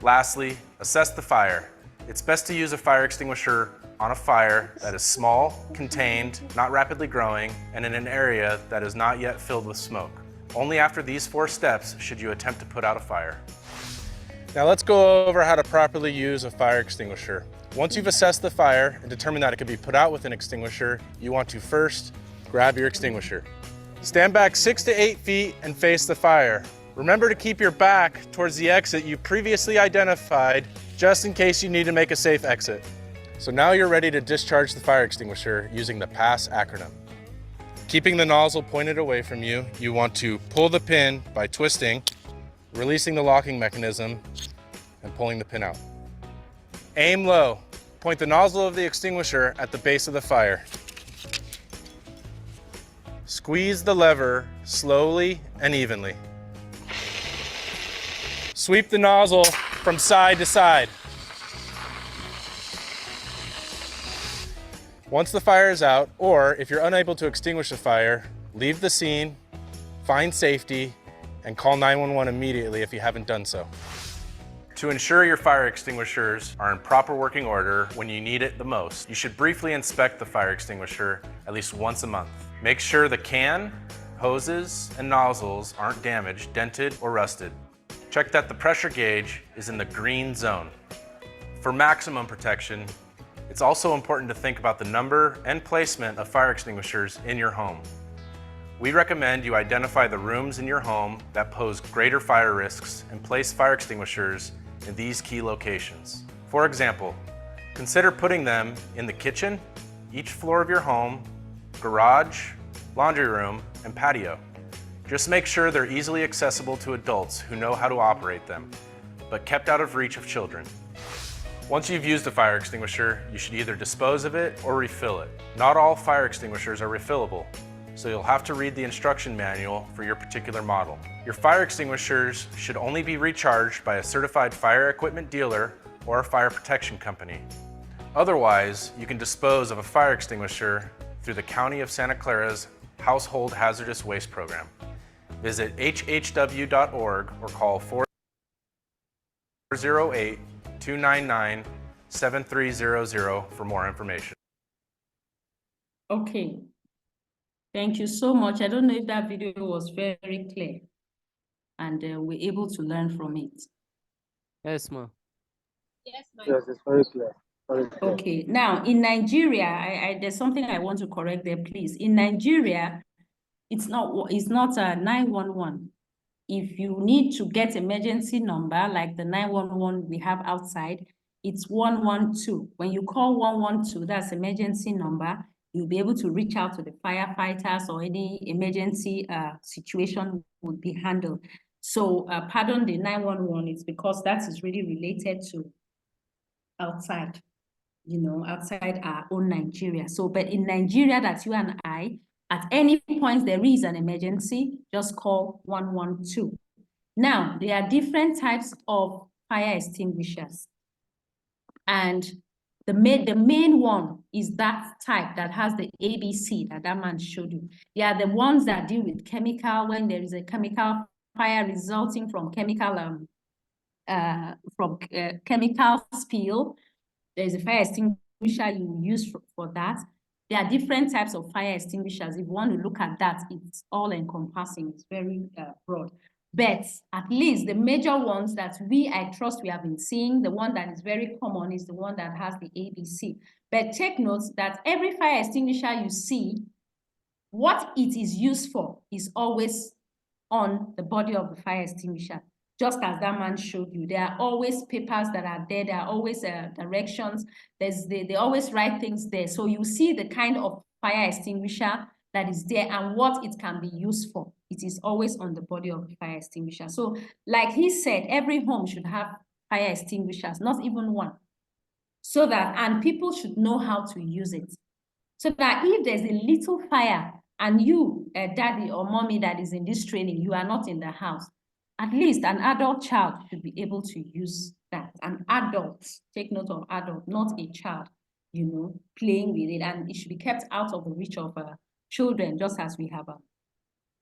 Speaker 10: Lastly, assess the fire. It's best to use a fire extinguisher on a fire that is small, contained, not rapidly growing, and in an area that is not yet filled with smoke. Only after these 4 steps should you attempt to put out a fire. Now let's go over how to properly use a fire extinguisher. Once you've assessed the fire and determined that it can be put out with an extinguisher, you want to first grab your extinguisher. Stand back 6 to 8 feet and face the fire. Remember to keep your back towards the exit you previously identified, just in case you need to make a safe exit. So now you're ready to discharge the fire extinguisher using the PASS acronym. Keeping the nozzle pointed away from you, you want to pull the pin by twisting, releasing the locking mechanism, and pulling the pin out. Aim low. Point the nozzle of the extinguisher at the base of the fire. Squeeze the lever slowly and evenly. Sweep the nozzle from side to side. Once the fire is out, or if you're unable to extinguish the fire, leave the scene, find safety, and call 911 immediately if you haven't done so. To ensure your fire extinguishers are in proper working order when you need it the most, you should briefly inspect the fire extinguisher at least once a month. Make sure the can, hoses, and nozzles aren't damaged, dented, or rusted. Check that the pressure gauge is in the green zone. For maximum protection, it's also important to think about the number and placement of fire extinguishers in your home. We recommend you identify the rooms in your home that pose greater fire risks and place fire extinguishers in these key locations. For example, consider putting them in the kitchen, each floor of your home, garage, laundry room, and patio. Just make sure they're easily accessible to adults who know how to operate them, but kept out of reach of children. Once you've used a fire extinguisher, you should either dispose of it or refill it. Not all fire extinguishers are refillable, so you'll have to read the instruction manual for your particular model. Your fire extinguishers should only be recharged by a certified fire equipment dealer or a fire protection company. Otherwise, you can dispose of a fire extinguisher through the County of Santa Clara's Household Hazardous Waste Program. Visit hhw.org or call 408-299-7300 for more information.
Speaker 2: Okay. Thank you so much. I don't know if that video was very clear and we're able to learn from it.
Speaker 5: Yes, ma'am.
Speaker 4: Yes, ma'am.
Speaker 3: Yes, it's very clear. Very clear.
Speaker 2: Okay, now in Nigeria, there's something I want to correct there, please. In Nigeria, it's not a 911. If you need to get emergency number like the 911 we have outside, it's 112. When you call 112, that's emergency number. You'll be able to reach out to the firefighters or any emergency situation would be handled. So pardon the 911, it's because that is really related to outside, you know, outside our own Nigeria. So, but in Nigeria, that's you and I, at any point there is an emergency, just call 112. Now, there are different types of fire extinguishers. And the main one is that type that has the ABC that man showed you. They are the ones that deal with chemical, when there is a chemical fire resulting from chemical chemical spill. There is a fire extinguisher you use for that. There are different types of fire extinguishers. If you want to look at that, it's all encompassing. It's very broad. But at least the major ones that I trust we have been seeing, the one that is very common is the one that has the ABC. But take note that every fire extinguisher you see, what it is used for is always on the body of the fire extinguisher. Just as that man showed you, there are always papers that are there. There are always directions. They always write things there. So you see the kind of fire extinguisher that is there and what it can be used for. It is always on the body of the fire extinguisher. So like he said, every home should have fire extinguishers, not even one. So that, and people should know how to use it. So that if there's a little fire and you, daddy or mommy that is in this training, you are not in the house, at least an adult child should be able to use that. An adult, take note of adult, not a child, you know, playing with it. And it should be kept out of the reach of children, just as we have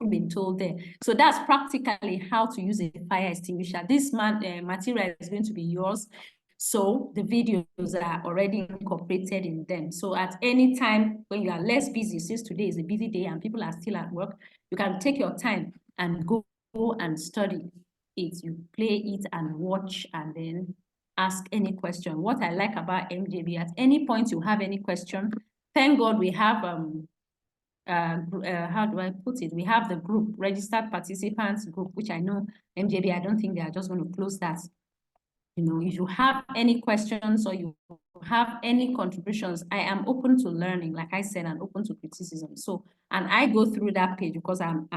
Speaker 2: been told there. So that's practically how to use a fire extinguisher. This material is going to be yours. So the videos are already incorporated in them. So at any time when you are less busy, since today is a busy day and people are still at work, you can take your time and go and study it. You play it and watch and then ask any question. What I like about MJB, at any point you have any question, thank God we have, how do I put it? We have the group, registered participants group, which I know MJB, I don't think they are just going to close that. You know, if you have any questions or you have any contributions, I am open to learning, like I said, and open to criticism. So, and I go through that page because I'm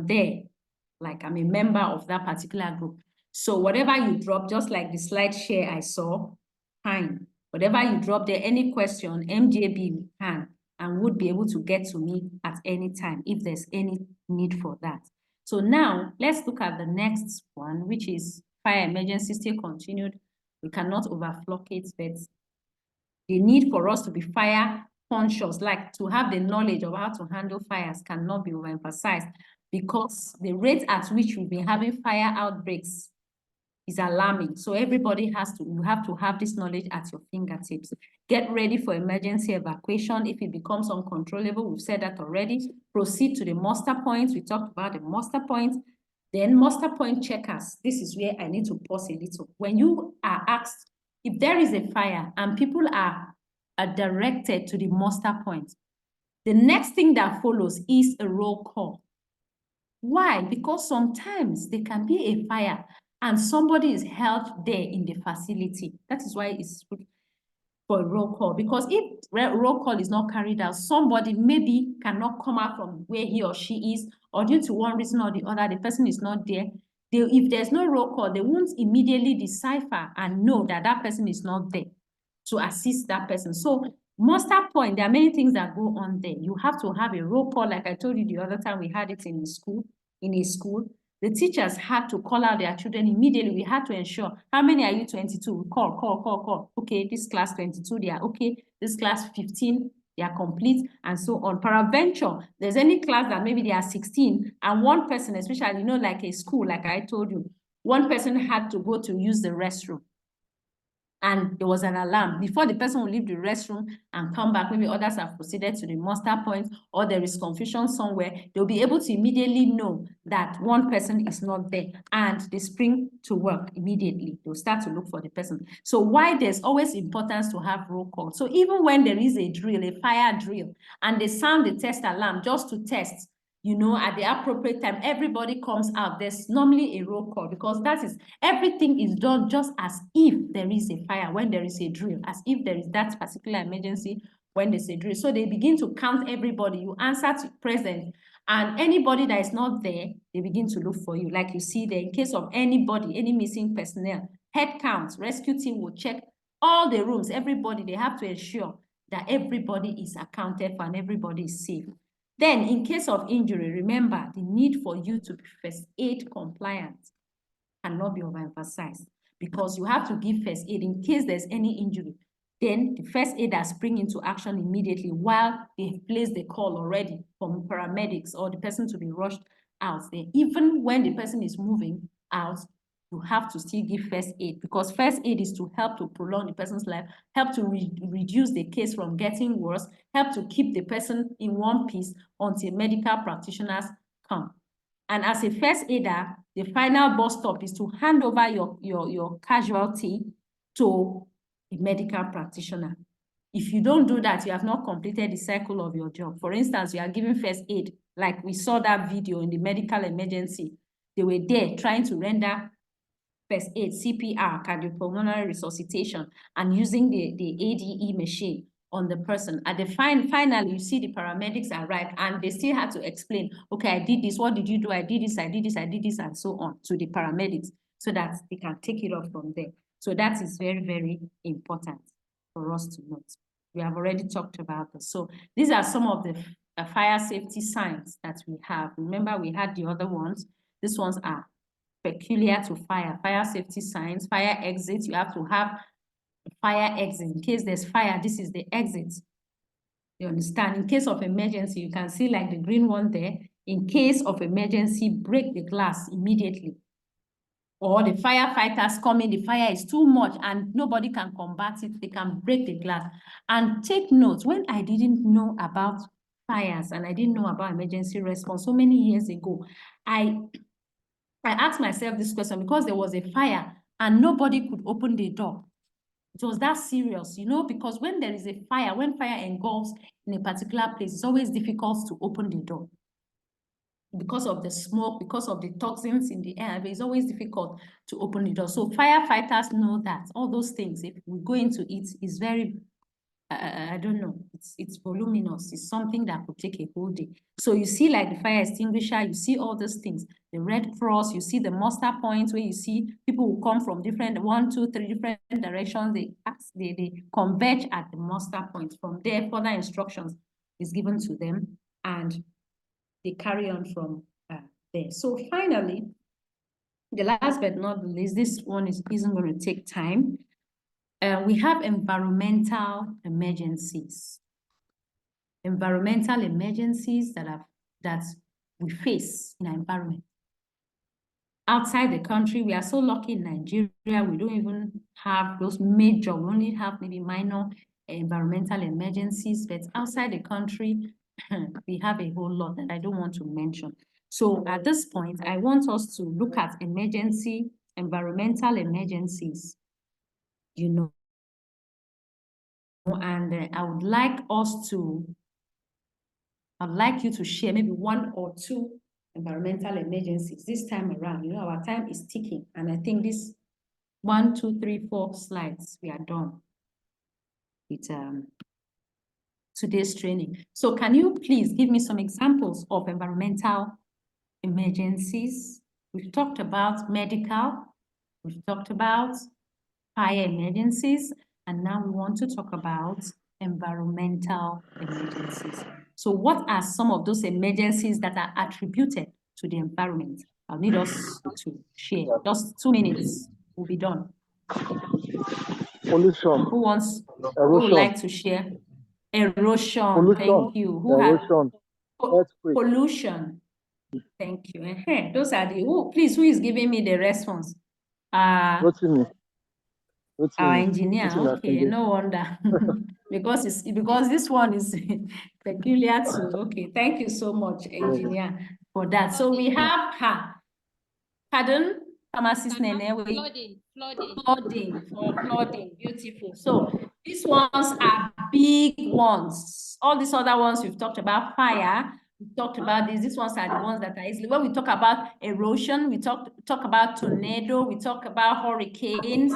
Speaker 2: there, like I'm a member of that particular group. So whatever you drop, just like the slide share I saw, fine. Whatever you drop there, any question, MJB can and would be able to get to me at any time if there's any need for that. So now let's look at the next one, which is fire emergency still continued. We cannot overflock it, but the need for us to be fire conscious, like to have the knowledge of how to handle fires, cannot be overemphasized, because the rate at which we've been having fire outbreaks is alarming. So everybody you have to have this knowledge at your fingertips. Get ready for emergency evacuation if it becomes uncontrollable. We've said that already. Proceed to the muster points. We talked about the muster points. Then muster point checkers. This is where I need to pause a little. When you are asked if there is a fire and people are directed to the muster point, the next thing that follows is a roll call. Why? Because sometimes there can be a fire and somebody is held there in the facility. That is why it's good for a roll call. Because if roll call is not carried out, somebody maybe cannot come out from where he or she is, or due to one reason or the other, the person is not there. If there's no roll call, they won't immediately decipher and know that that person is not there to assist that person. So muster point, there are many things that go on there. You have to have a roll call, like I told you the other time we had it in a school. The teachers had to call out their children immediately. We had to ensure, how many are you? 22? Call. Okay, this class 22, they are okay. This class 15, they are complete, and so on. Peradventure, there's any class that maybe they are 16, and one person, especially, you know, like a school, like I told you, one person had to go to use the restroom. And there was an alarm. Before the person will leave the restroom and come back, maybe others have proceeded to the muster point, or there is confusion somewhere, they'll be able to immediately know that one person is not there, and they spring to work immediately. They'll start to look for the person. So why there's always importance to have roll call. So even when there is a drill, a fire drill, and they sound the test alarm just to test, you know, at the appropriate time, everybody comes out. There's normally a roll call, because that is, everything is done just as if there is a fire when there is a drill, as if there is that particular emergency when there's a drill. So they begin to count everybody. You answer to present, and anybody that is not there, they begin to look for you. Like you see there, in case of anybody, any missing personnel, head count, rescue team will check all the rooms, everybody. They have to ensure that everybody is accounted for and everybody is safe. Then, in case of injury, remember the need for you to be first aid compliant cannot be overemphasized, because you have to give first aid in case there's any injury. Then the first aiders spring into action immediately while they've placed the call already for paramedics or the person to be rushed out there. Even when the person is moving out, you have to still give first aid, because first aid is to help to prolong the person's life, help to reduce the case from getting worse, help to keep the person in one piece until medical practitioners come. And as a first aider, the final bus stop is to hand over your casualty to a medical practitioner. If you don't do that, you have not completed the cycle of your job. For instance, you are giving first aid, like we saw that video in the medical emergency. They were there trying to render first aid, CPR, cardiopulmonary resuscitation, and using the ADE machine on the person. At the finally, you see the paramedics arrive, and they still had to explain, okay, I did this, what did you do? I did this, and so on to the paramedics, so that they can take it off from there. So that is very, very important for us to note. We have already talked about this. So these are some of the fire safety signs that we have. Remember, we had the other ones. These ones are peculiar to fire. Fire safety signs, fire exits. You have to have a fire exit. In case there's fire, this is the exit. You understand? In case of emergency, you can see like the green one there. In case of emergency, break the glass immediately. Or the firefighters come in, the fire is too much and nobody can combat it, they can break the glass. And take note, when I didn't know about fires and I didn't know about emergency response so many years ago, I I asked myself this question because there was a fire and nobody could open the door. It was that serious, you know, because when there is a fire, when fire engulfs in a particular place, it's always difficult to open the door. Because of the smoke, because of the toxins in the air, it's always difficult to open the door. So firefighters know that all those things, if we go into it, is very, I don't know, it's voluminous. It's something that could take a whole day. So you see like the fire extinguisher, you see all those things, the Red Cross, you see the muster points where you see people who come from different, 1, 2, 3 different directions. They converge at the muster point. From there, further instructions is given to them and they carry on from there. So finally, the last but not the least, this one isn't going to take time. We have environmental emergencies. Environmental emergencies that we face in our environment. Outside the country, we are so lucky in Nigeria, we don't even have those major, we only have maybe minor environmental emergencies, but outside the country, we have a whole lot that I don't want to mention. So at this point, I want us to look at environmental emergencies, you know, and I would like you to share maybe 1 or 2 environmental emergencies this time around. You know, our time is ticking, and I think this 1, 2, 3, 4 slides, we are done with today's training. So can you please give me some examples of environmental emergencies? We've talked about medical, we've talked about fire emergencies, and now we want to talk about environmental emergencies. So what are some of those emergencies that are attributed to the environment? I'll need us to share. Just 2 minutes, we'll be done.
Speaker 3: Pollution.
Speaker 2: Who would like to share? Erosion.
Speaker 3: Pollution.
Speaker 2: Thank you.
Speaker 3: Erosion. Earthquake.
Speaker 2: Pollution. Thank you. Those are the please, who is giving me the response?
Speaker 3: Rotimi.
Speaker 2: Our engineer. Okay, no wonder. because this one is peculiar to. Okay, thank you so much, engineer, for that. So we have pardon, pharmacist Nene. Flooding. Beautiful. So these ones are big ones. All these other ones we've talked about fire. We talked about these. These ones are the ones that are easily. When we talk about erosion, we talk about tornado. We talk about hurricanes.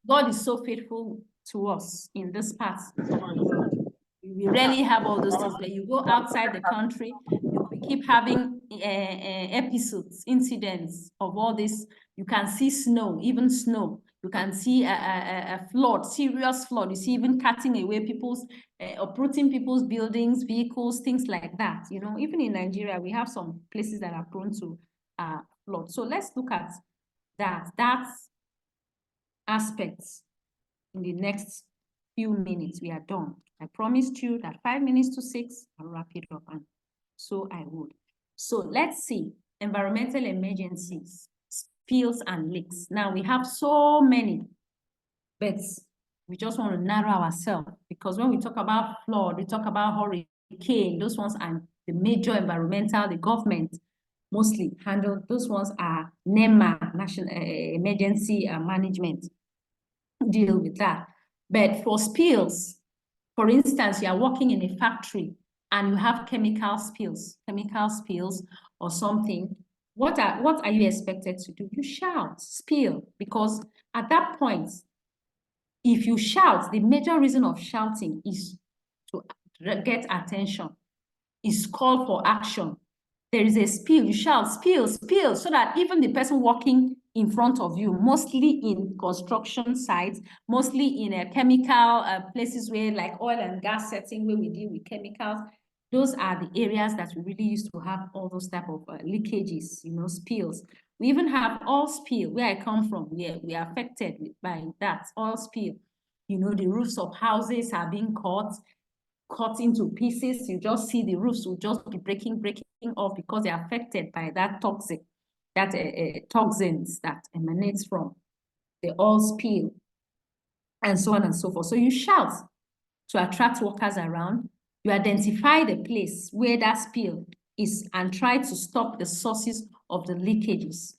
Speaker 2: God is so faithful to us in this part. We rarely have all those things. When you go outside the country, you keep having episodes, incidents of all this. You can see snow, even snow. You can see a flood, serious flood. You see even cutting away people's, uprooting people's buildings, vehicles, things like that. You know, even in Nigeria, we have some places that are prone to flood. So let's look at that aspects in the next few minutes. We are done. I promised you that 5 minutes to 6, I'll wrap it up, and so I would. So let's see, environmental emergencies, spills and leaks. Now we have so many, but we just want to narrow ourselves, because when we talk about flood, we talk about hurricane, those ones are the major environmental, the government mostly handle. Those ones are NEMA, National Emergency Management, deal with that. But for spills, for instance, you are working in a factory and you have chemical spills or something. What are you expected to do? You shout, spill, because at that point, if you shout, the major reason of shouting is to get attention, is call for action. There is a spill, you shout, spill, spill, so that even the person walking in front of you, mostly in construction sites, mostly in chemical places where like oil and gas setting, where we deal with chemicals, those are the areas that we really used to have all those type of leakages, you know, spills. We even have oil spill, where I come from, we are affected by that oil spill. You know, the roofs of houses are being cut into pieces. You just see the roofs will just be breaking off because they're affected by that toxins that emanates from the oil spill, and so on and so forth. So you shout to attract workers around. You identify the place where that spill is and try to stop the sources of the leakages.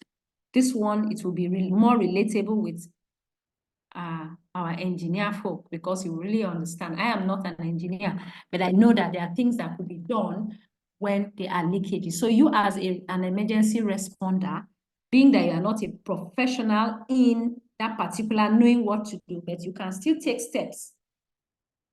Speaker 2: This one, it will be more relatable with our engineer folk, because you really understand. I am not an engineer, but I know that there are things that could be done when there are leakages. So you as an emergency responder, being that you are not a professional in that particular knowing what to do, but you can still take steps.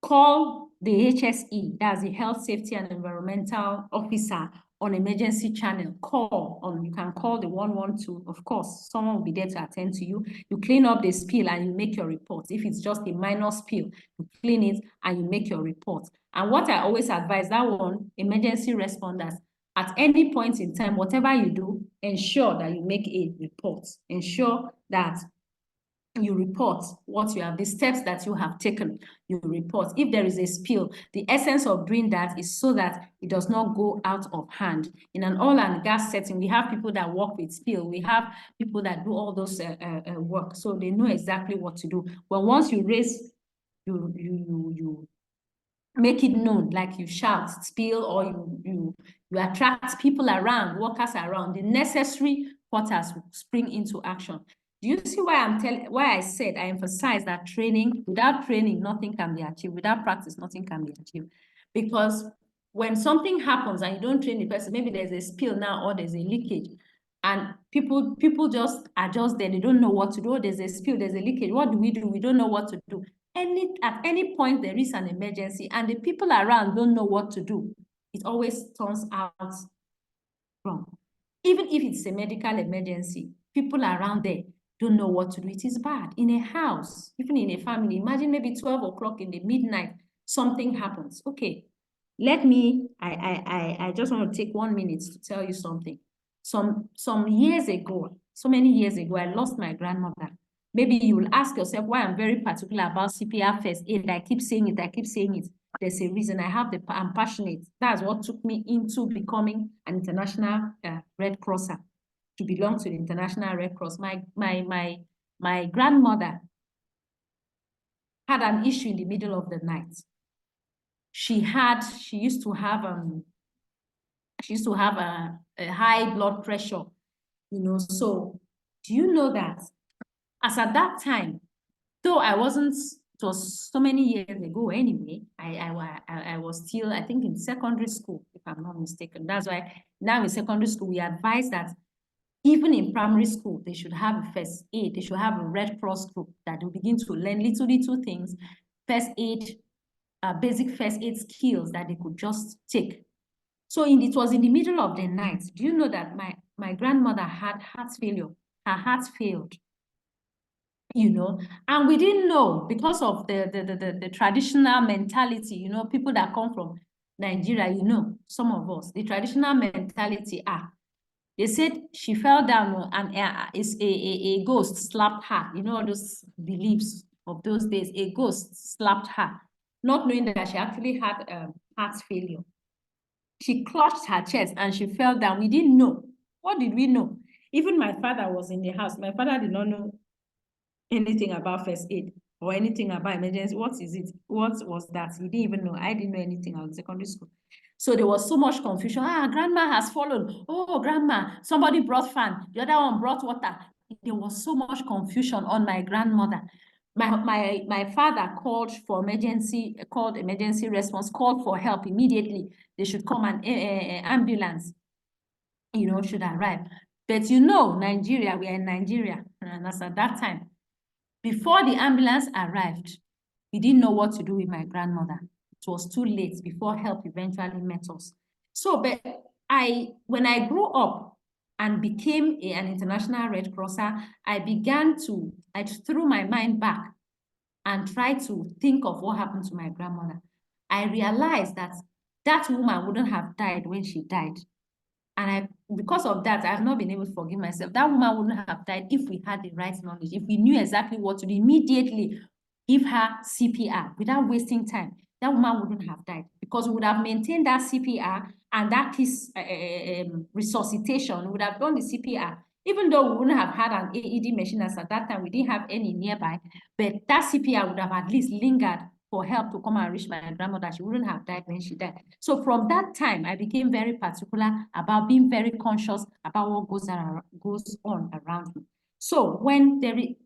Speaker 2: Call the HSE, that's the Health, Safety and Environmental Officer on emergency channel. You can call the 112. Of course, someone will be there to attend to you. You clean up the spill and you make your report. If it's just a minor spill, you clean it and you make your report. And what I always advise, that one, emergency responders, at any point in time, whatever you do, ensure that you make a report. Ensure that you report what you have, the steps that you have taken, you report. If there is a spill, the essence of doing that is so that it does not go out of hand. In an oil and gas setting, we have people that work with spill. We have people that do all those work, so they know exactly what to do. But once you raise, you make it known, like you shout spill, or you attract people around, workers around, the necessary quarters will spring into action. Do you see why I said, I emphasize that training, without training, nothing can be achieved. Without practice, nothing can be achieved. Because when something happens and you don't train the person, maybe there's a spill now or there's a leakage, and people just are just there, they don't know what to do. There's a spill, there's a leakage. What do? We don't know what to do. At any point there is an emergency and the people around don't know what to do, it always turns out wrong. Even if it's a medical emergency, people around there don't know what to do. It is bad. In a house, even in a family, imagine maybe 12 o'clock in the midnight, something happens. Okay, I just want to take 1 minute to tell you something. Some years ago, so many years ago, I lost my grandmother. Maybe you will ask yourself why I'm very particular about CPR first aid. I keep saying it. There's a reason. I'm passionate. That's what took me into becoming an international Red Crosser, to belong to the International Red Cross. My grandmother had an issue in the middle of the night. She used to have a high blood pressure, So do you know that as at that time, though I wasn't, it was so many years ago anyway, I was still, I think, in secondary school, if I'm not mistaken. That's why now in secondary school, we advise that even in primary school, they should have a first aid. They should have a Red Cross group that will begin to learn little things, first aid, basic first aid skills that they could just take. So it was in the middle of the night. Do you know that my grandmother had heart failure? Her heart failed, and we didn't know, because of the traditional mentality, people that come from Nigeria, some of us, the traditional mentality, they said she fell down and a ghost slapped her. All those beliefs of those days, a ghost slapped her, not knowing that she actually had heart failure. She clutched her chest and she fell down. We didn't know. What did we know? Even my father was in the house. My father did not know anything about first aid or anything about emergency. What is it? What was that? He didn't even know. I didn't know anything. I was in secondary school. So there was so much confusion. Grandma has fallen. Oh, grandma, somebody brought fan. The other one brought water. There was so much confusion on my grandmother. My father called emergency response, called for help immediately. They should come, and ambulance, should arrive. But Nigeria, we are in Nigeria. And as at that time, before the ambulance arrived, we didn't know what to do with my grandmother. It was too late before help eventually met us. So, but when I grew up and became an International Red Crosser, I threw my mind back and tried to think of what happened to my grandmother. I realized that woman wouldn't have died when she died. And because of that, I have not been able to forgive myself. That woman wouldn't have died if we had the right knowledge, if we knew exactly what to do, immediately give her CPR without wasting time. That woman wouldn't have died, because we would have maintained that CPR and that resuscitation. We would have done the CPR, even though we wouldn't have had an AED machine as at that time. We didn't have any nearby, but that CPR would have at least lingered for help to come and reach my grandmother, she wouldn't have died when she died. So from that time, I became very particular about being very conscious about what goes on around me. So when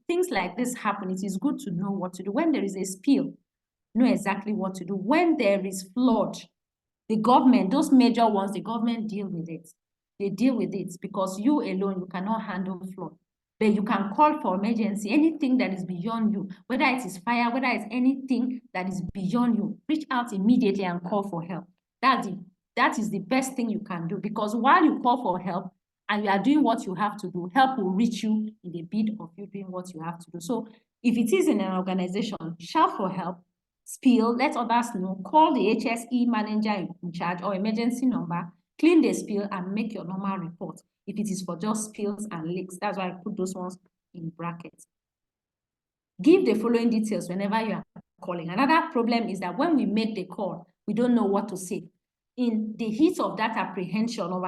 Speaker 2: things like this happen, it is good to know what to do. When there is a spill, know exactly what to do. When there is flood, the government, those major ones, the government deal with it. They deal with it because you alone, you cannot handle flood. But you can call for emergency, anything that is beyond you, whether it is fire, whether it's anything that is beyond you, reach out immediately and call for help. That is the best thing you can do, because while you call for help and you are doing what you have to do, help will reach you in the bid of you doing what you have to do. So if it is in an organization, shout for help, spill, let others know, call the HSE manager in charge or emergency number, clean the spill and make your normal report. If it is for just spills and leaks, that's why I put those ones in brackets. Give the following details whenever you are calling. Another problem is that when we make the call, we don't know what to say. In the heat of that apprehension of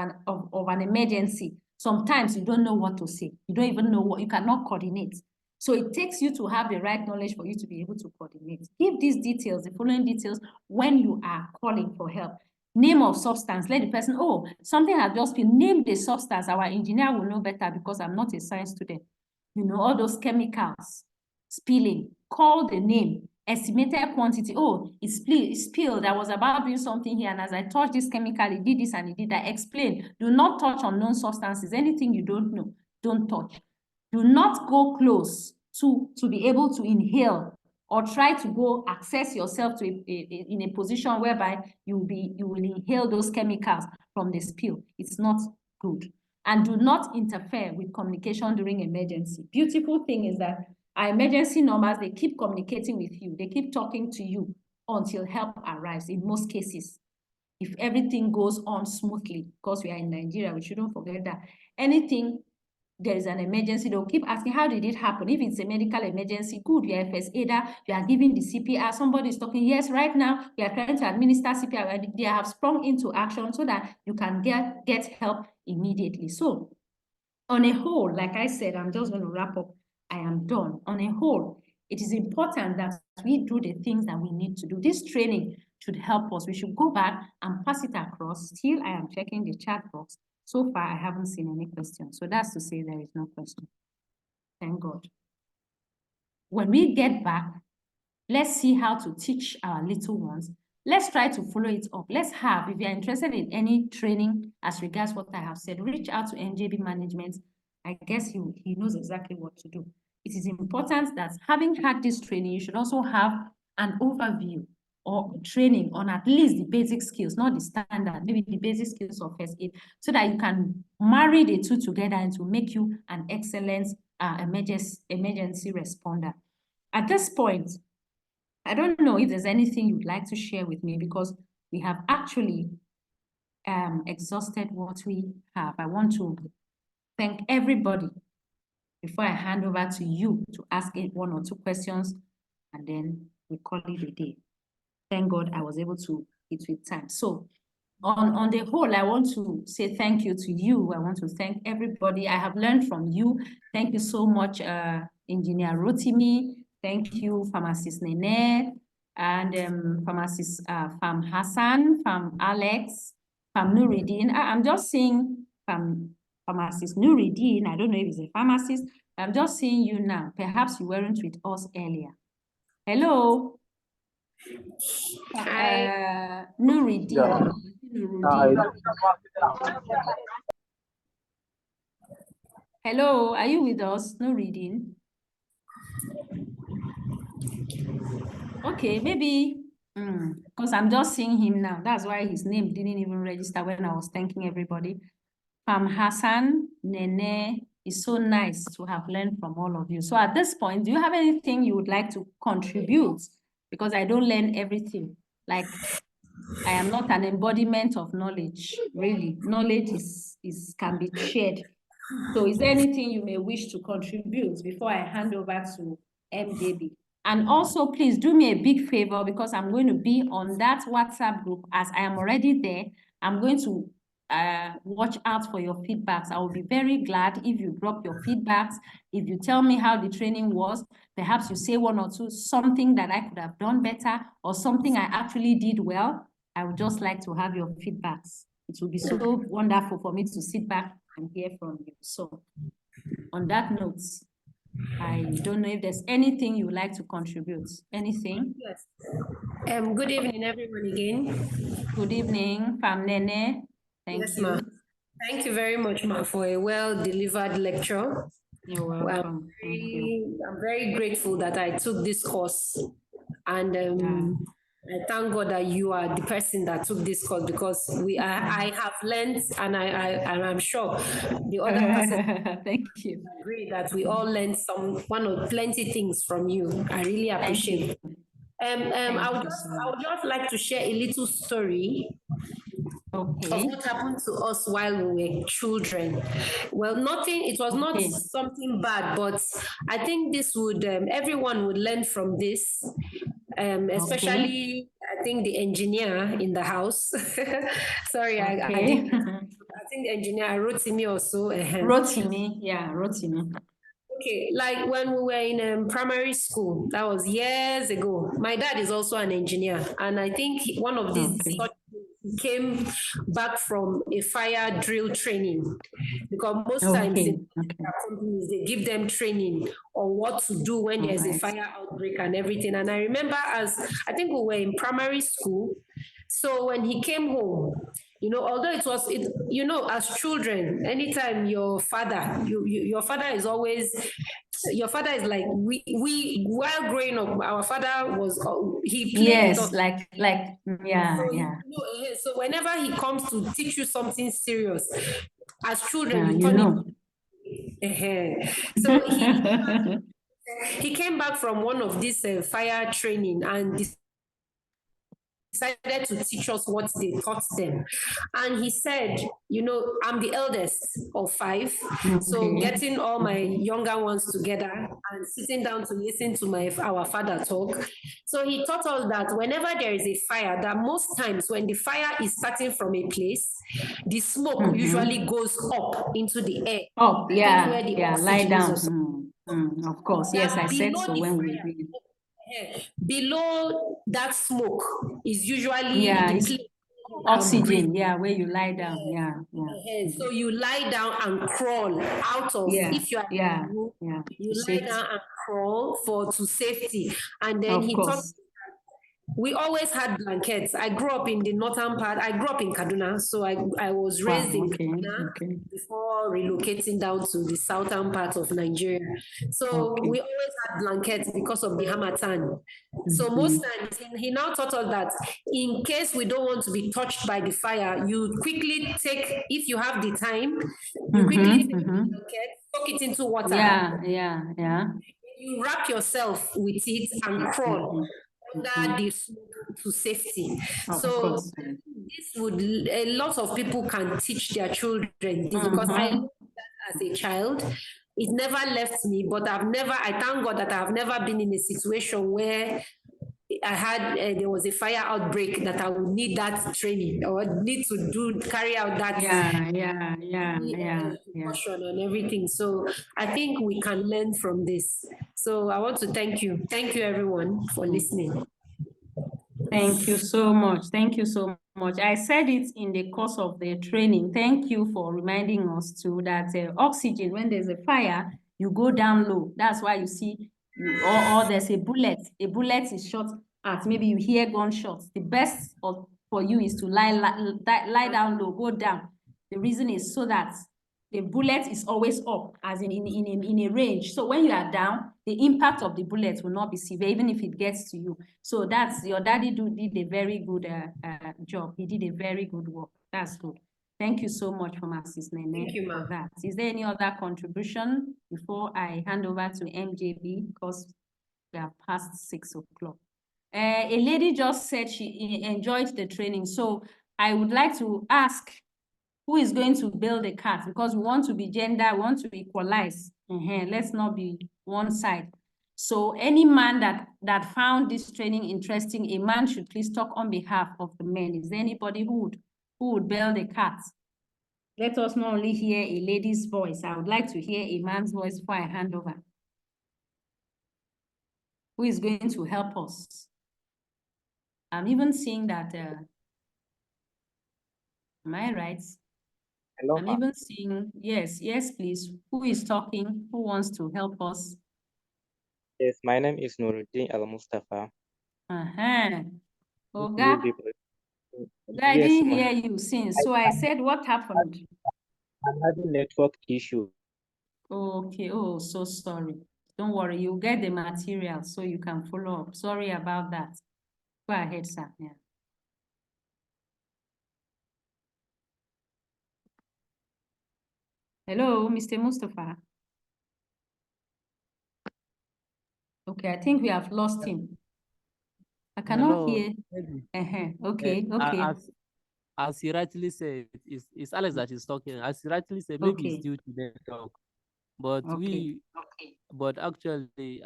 Speaker 2: an emergency, sometimes you don't know what to say. You don't even know what, you cannot coordinate. So it takes you to have the right knowledge for you to be able to coordinate. Give these details, the following details, when you are calling for help. Name of substance, let the person, oh, something has just been named the substance. Our engineer will know better because I'm not a science student. You know, all those chemicals, spilling, call the name, estimated quantity. Oh, it's spilled. I was about doing something here, and as I touched this chemical, it did this and it did that. Explain. Do not touch unknown substances. Anything you don't know, don't touch. Do not go close to be able to inhale or try to go access yourself to in a position whereby you will inhale those chemicals from the spill. It's not good. And do not interfere with communication during emergency. Beautiful thing is that our emergency numbers, they keep communicating with you. They keep talking to you until help arrives in most cases. If everything goes on smoothly, because we are in Nigeria, we shouldn't forget that anything, there is an emergency, they'll keep asking, how did it happen? If it's a medical emergency, good, you are a first aider, you are giving the CPR, somebody is talking, yes, right now, we are trying to administer CPR, and they have sprung into action so that you can get help immediately. So, on a whole, like I said, I'm just going to wrap up, I am done. On a whole, it is important that we do the things that we need to do. This training should help us. We should go back and pass it across. Still, I am checking the chat box. So far, I haven't seen any questions. So that's to say there is no question. Thank God. When we get back, let's see how to teach our little ones. Let's try to follow it up. Let's have, if you're interested in any training as regards what I have said, reach out to NJB management. I guess he knows exactly what to do. It is important that having had this training, you should also have an overview or training on at least the basic skills, not the standard, maybe the basic skills of first aid, so that you can marry the two together and to make you an excellent emergency responder. At this point, I don't know if there's anything you'd like to share with me, because we have actually exhausted what we have. I want to thank everybody before I hand over to you to ask one or two questions, and then we call it a day. Thank God I was able to hit with time. So on the whole, I want to say thank you to you. I want to thank everybody. I have learned from you. Thank you so much, Engineer Rotimi. Thank you, Pharmacist Nene, and Pharmacist Fam Hassan, Fam Alex, Fam Nuruddin. I'm just seeing Pharmacist Nuruddin. I don't know if he's a pharmacist. I'm just seeing you now. Perhaps you weren't with us earlier. Hello.
Speaker 4: Hi.
Speaker 2: Nuruddin.
Speaker 3: Yeah.
Speaker 2: Nuruddin. Hello, are you with us? Nuruddin. Okay, maybe because I'm just seeing him now. That's why his name didn't even register when I was thanking everybody. Fam Hassan, Nene, it's so nice to have learned from all of you. So at this point, do you have anything you would like to contribute? Because I don't learn everything. Like, I am not an embodiment of knowledge, really. Knowledge can be shared. So is there anything you may wish to contribute before I hand over to MJB? And also, please do me a big favor, because I'm going to be on that WhatsApp group. As I am already there, I'm going to watch out for your feedbacks. I will be very glad if you drop your feedbacks. If you tell me how the training was, perhaps you say one or two, something that I could have done better or something I actually did well. I would just like to have your feedbacks. It will be so wonderful for me to sit back and hear from you. So on that note, I don't know if there's anything you would like to contribute. Anything?
Speaker 11: Yes. Good evening, everyone again.
Speaker 2: Good evening, Fam Nene. Thank you.
Speaker 11: Ma. Thank you very much, Ma, for a well-delivered lecture.
Speaker 2: You're welcome.
Speaker 11: I'm very grateful that I took this course, and I thank God that you are the person that took this course, because I have learned, and I'm sure the other person
Speaker 2: thank you.
Speaker 11: agree that we all learned plenty things from you. I really appreciate it. I would just like to share a little story of what happened to us while we were children. Well, it was not something bad, but I think this would, everyone would learn from this, especially, I think, the engineer in the house. Sorry, I think the engineer, Rotimi also.
Speaker 2: Rotimi, yeah, Rotimi.
Speaker 11: Okay, like when we were in primary school, that was years ago. My dad is also an engineer, and I think one of these came back from a fire drill training, because most times in companies they give them training on what to do when there's a fire outbreak and everything. And I remember, I think we were in primary school, so when he came home, although as children, anytime your father is always, your father is like, we while growing up, our father was, he played with us. So whenever he comes to teach you something serious, as children, so he came back from one of these fire training and decided to teach us what they taught them. And he said, I'm the eldest of 5. So getting all my younger ones together and sitting down to listen to our father talk. So he taught us that whenever there is a fire, that most times when the fire is starting from a place, the smoke usually goes up into the air.
Speaker 2: Lie down. Of course, yes, I said so when we read.
Speaker 11: Below that smoke is usually the
Speaker 2: oxygen, where you lie down,
Speaker 11: So you lie down and crawl out of, if you are you lie down and crawl to safety. And then he taught. We always had blankets. I grew up in the northern part. I grew up in Kaduna, so I was raised in Kaduna before relocating down to the southern part of Nigeria. So we always had blankets because of the Hamatan. So most times he now taught us that in case we don't want to be touched by the fire, you quickly take, if you have the time, you quickly take the blanket, soak it into water. You wrap yourself with it and crawl under the smoke to safety. So this would, a lot of people can teach their children this, because I learned that as a child. It never left me, but I thank God that I've never been in a situation where I had there was a fire outbreak that I would need that training or need to carry out that caution and everything. So I think we can learn from this. So I want to thank you everyone for listening.
Speaker 2: Thank you so much. Thank you so much. I said it in the course of the training. Thank you for reminding us too that oxygen, when there's a fire, you go down low. That's why you see, or there's a bullet. A bullet is shot at, maybe you hear gunshots. The best for you is to lie down low, go down. The reason is so that the bullet is always up, as in a range. So when you are down, the impact of the bullet will not be severe, even if it gets to you. So that's, your daddy did a very good job. He did a very good work. That's good. Thank you so much, Mrs. Nene.
Speaker 11: Thank you, ma'am.
Speaker 2: For that. Is there any other contribution before I hand over to MJB, because we are past 6 o'clock? A lady just said she enjoyed the training. So I would like to ask, who is going to build a cat? Because we want to be gender, we want to equalize. Let's not be one side. So any man that found this training interesting, a man should please talk on behalf of the men. Is there anybody who would build a cat? Let us not only hear a lady's voice. I would like to hear a man's voice before I hand over. Who is going to help us? I'm even seeing that, am I right?
Speaker 12: Hello,
Speaker 2: I'm even seeing, yes, please. Who is talking? Who wants to help us?
Speaker 12: yes, my name is Nuruddin Al Mustafa.
Speaker 2: Oga, I
Speaker 12: Yes,
Speaker 2: didn't hear you since. So I said, what happened?
Speaker 12: I'm having network issue.
Speaker 2: Okay, oh, so sorry. Don't worry, you'll get the material so you can follow up. Sorry about that. Go ahead, sir. Yeah. Hello, Mr. Mustafa. Okay, I think we have lost him. I cannot
Speaker 5: Hello.
Speaker 2: hear. Okay.
Speaker 5: As he rightly said, it's Alex that is talking. As he rightly said, maybe it's due to the talk. But but actually,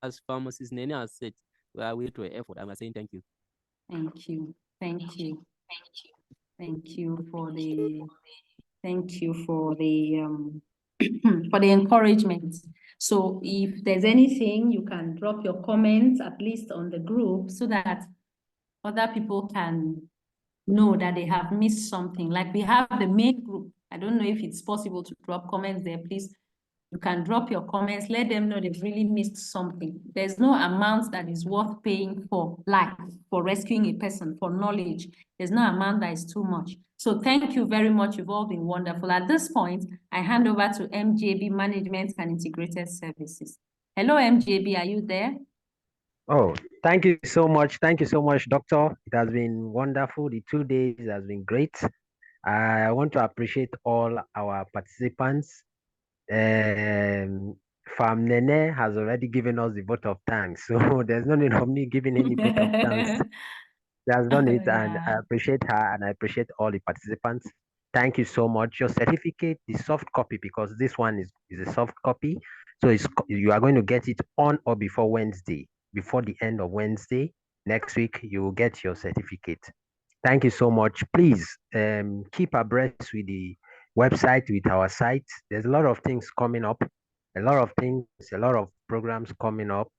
Speaker 5: as pharmacist Nene has said, we are waiting for effort. I'm saying thank you.
Speaker 2: Thank you for the for the encouragement. So if there's anything, you can drop your comments at least on the group so that other people can know that they have missed something. Like we have the main group. I don't know if it's possible to drop comments there, please. You can drop your comments, let them know they've really missed something. There's no amount that is worth paying for life, for rescuing a person, for knowledge. There's no amount that is too much. So thank you very much. You've all been wonderful. At this point, I hand over to MJB Management and Integrated Services. Hello, MJB, are you there?
Speaker 1: Oh, thank you so much. Thank you so much, Doctor. It has been wonderful. The 2 days has been great. I want to appreciate all our participants. Farm Nene has already given us the vote of thanks, so there's no need of me giving any vote of thanks. She has done it, and I appreciate her, and I appreciate all the participants. Thank you so much. Your certificate, the soft copy, because this one is a soft copy, so you are going to get it on or before Wednesday, before the end of Wednesday next week. You will get your certificate. Thank you so much. Please keep abreast with the website, with our site. There's a lot of things coming up, a lot of programs coming up.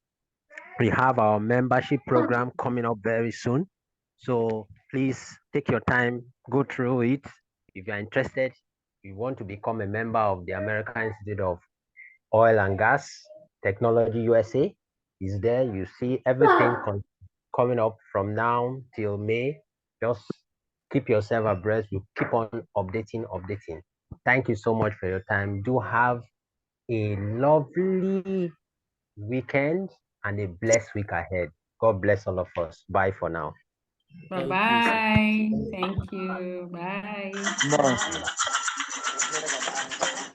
Speaker 1: We have our membership program coming up very soon. So please take your time, go through it. If you're interested, you want to become a member of the American Institute of Oil and Gas Technology USA, is there. You see everything coming up from now till May. Just keep yourself abreast. We keep on updating. Thank you so much for your time. Do have a lovely weekend and a blessed week ahead. God bless all of us. Bye for now.
Speaker 2: Bye-bye. Thank you. Bye.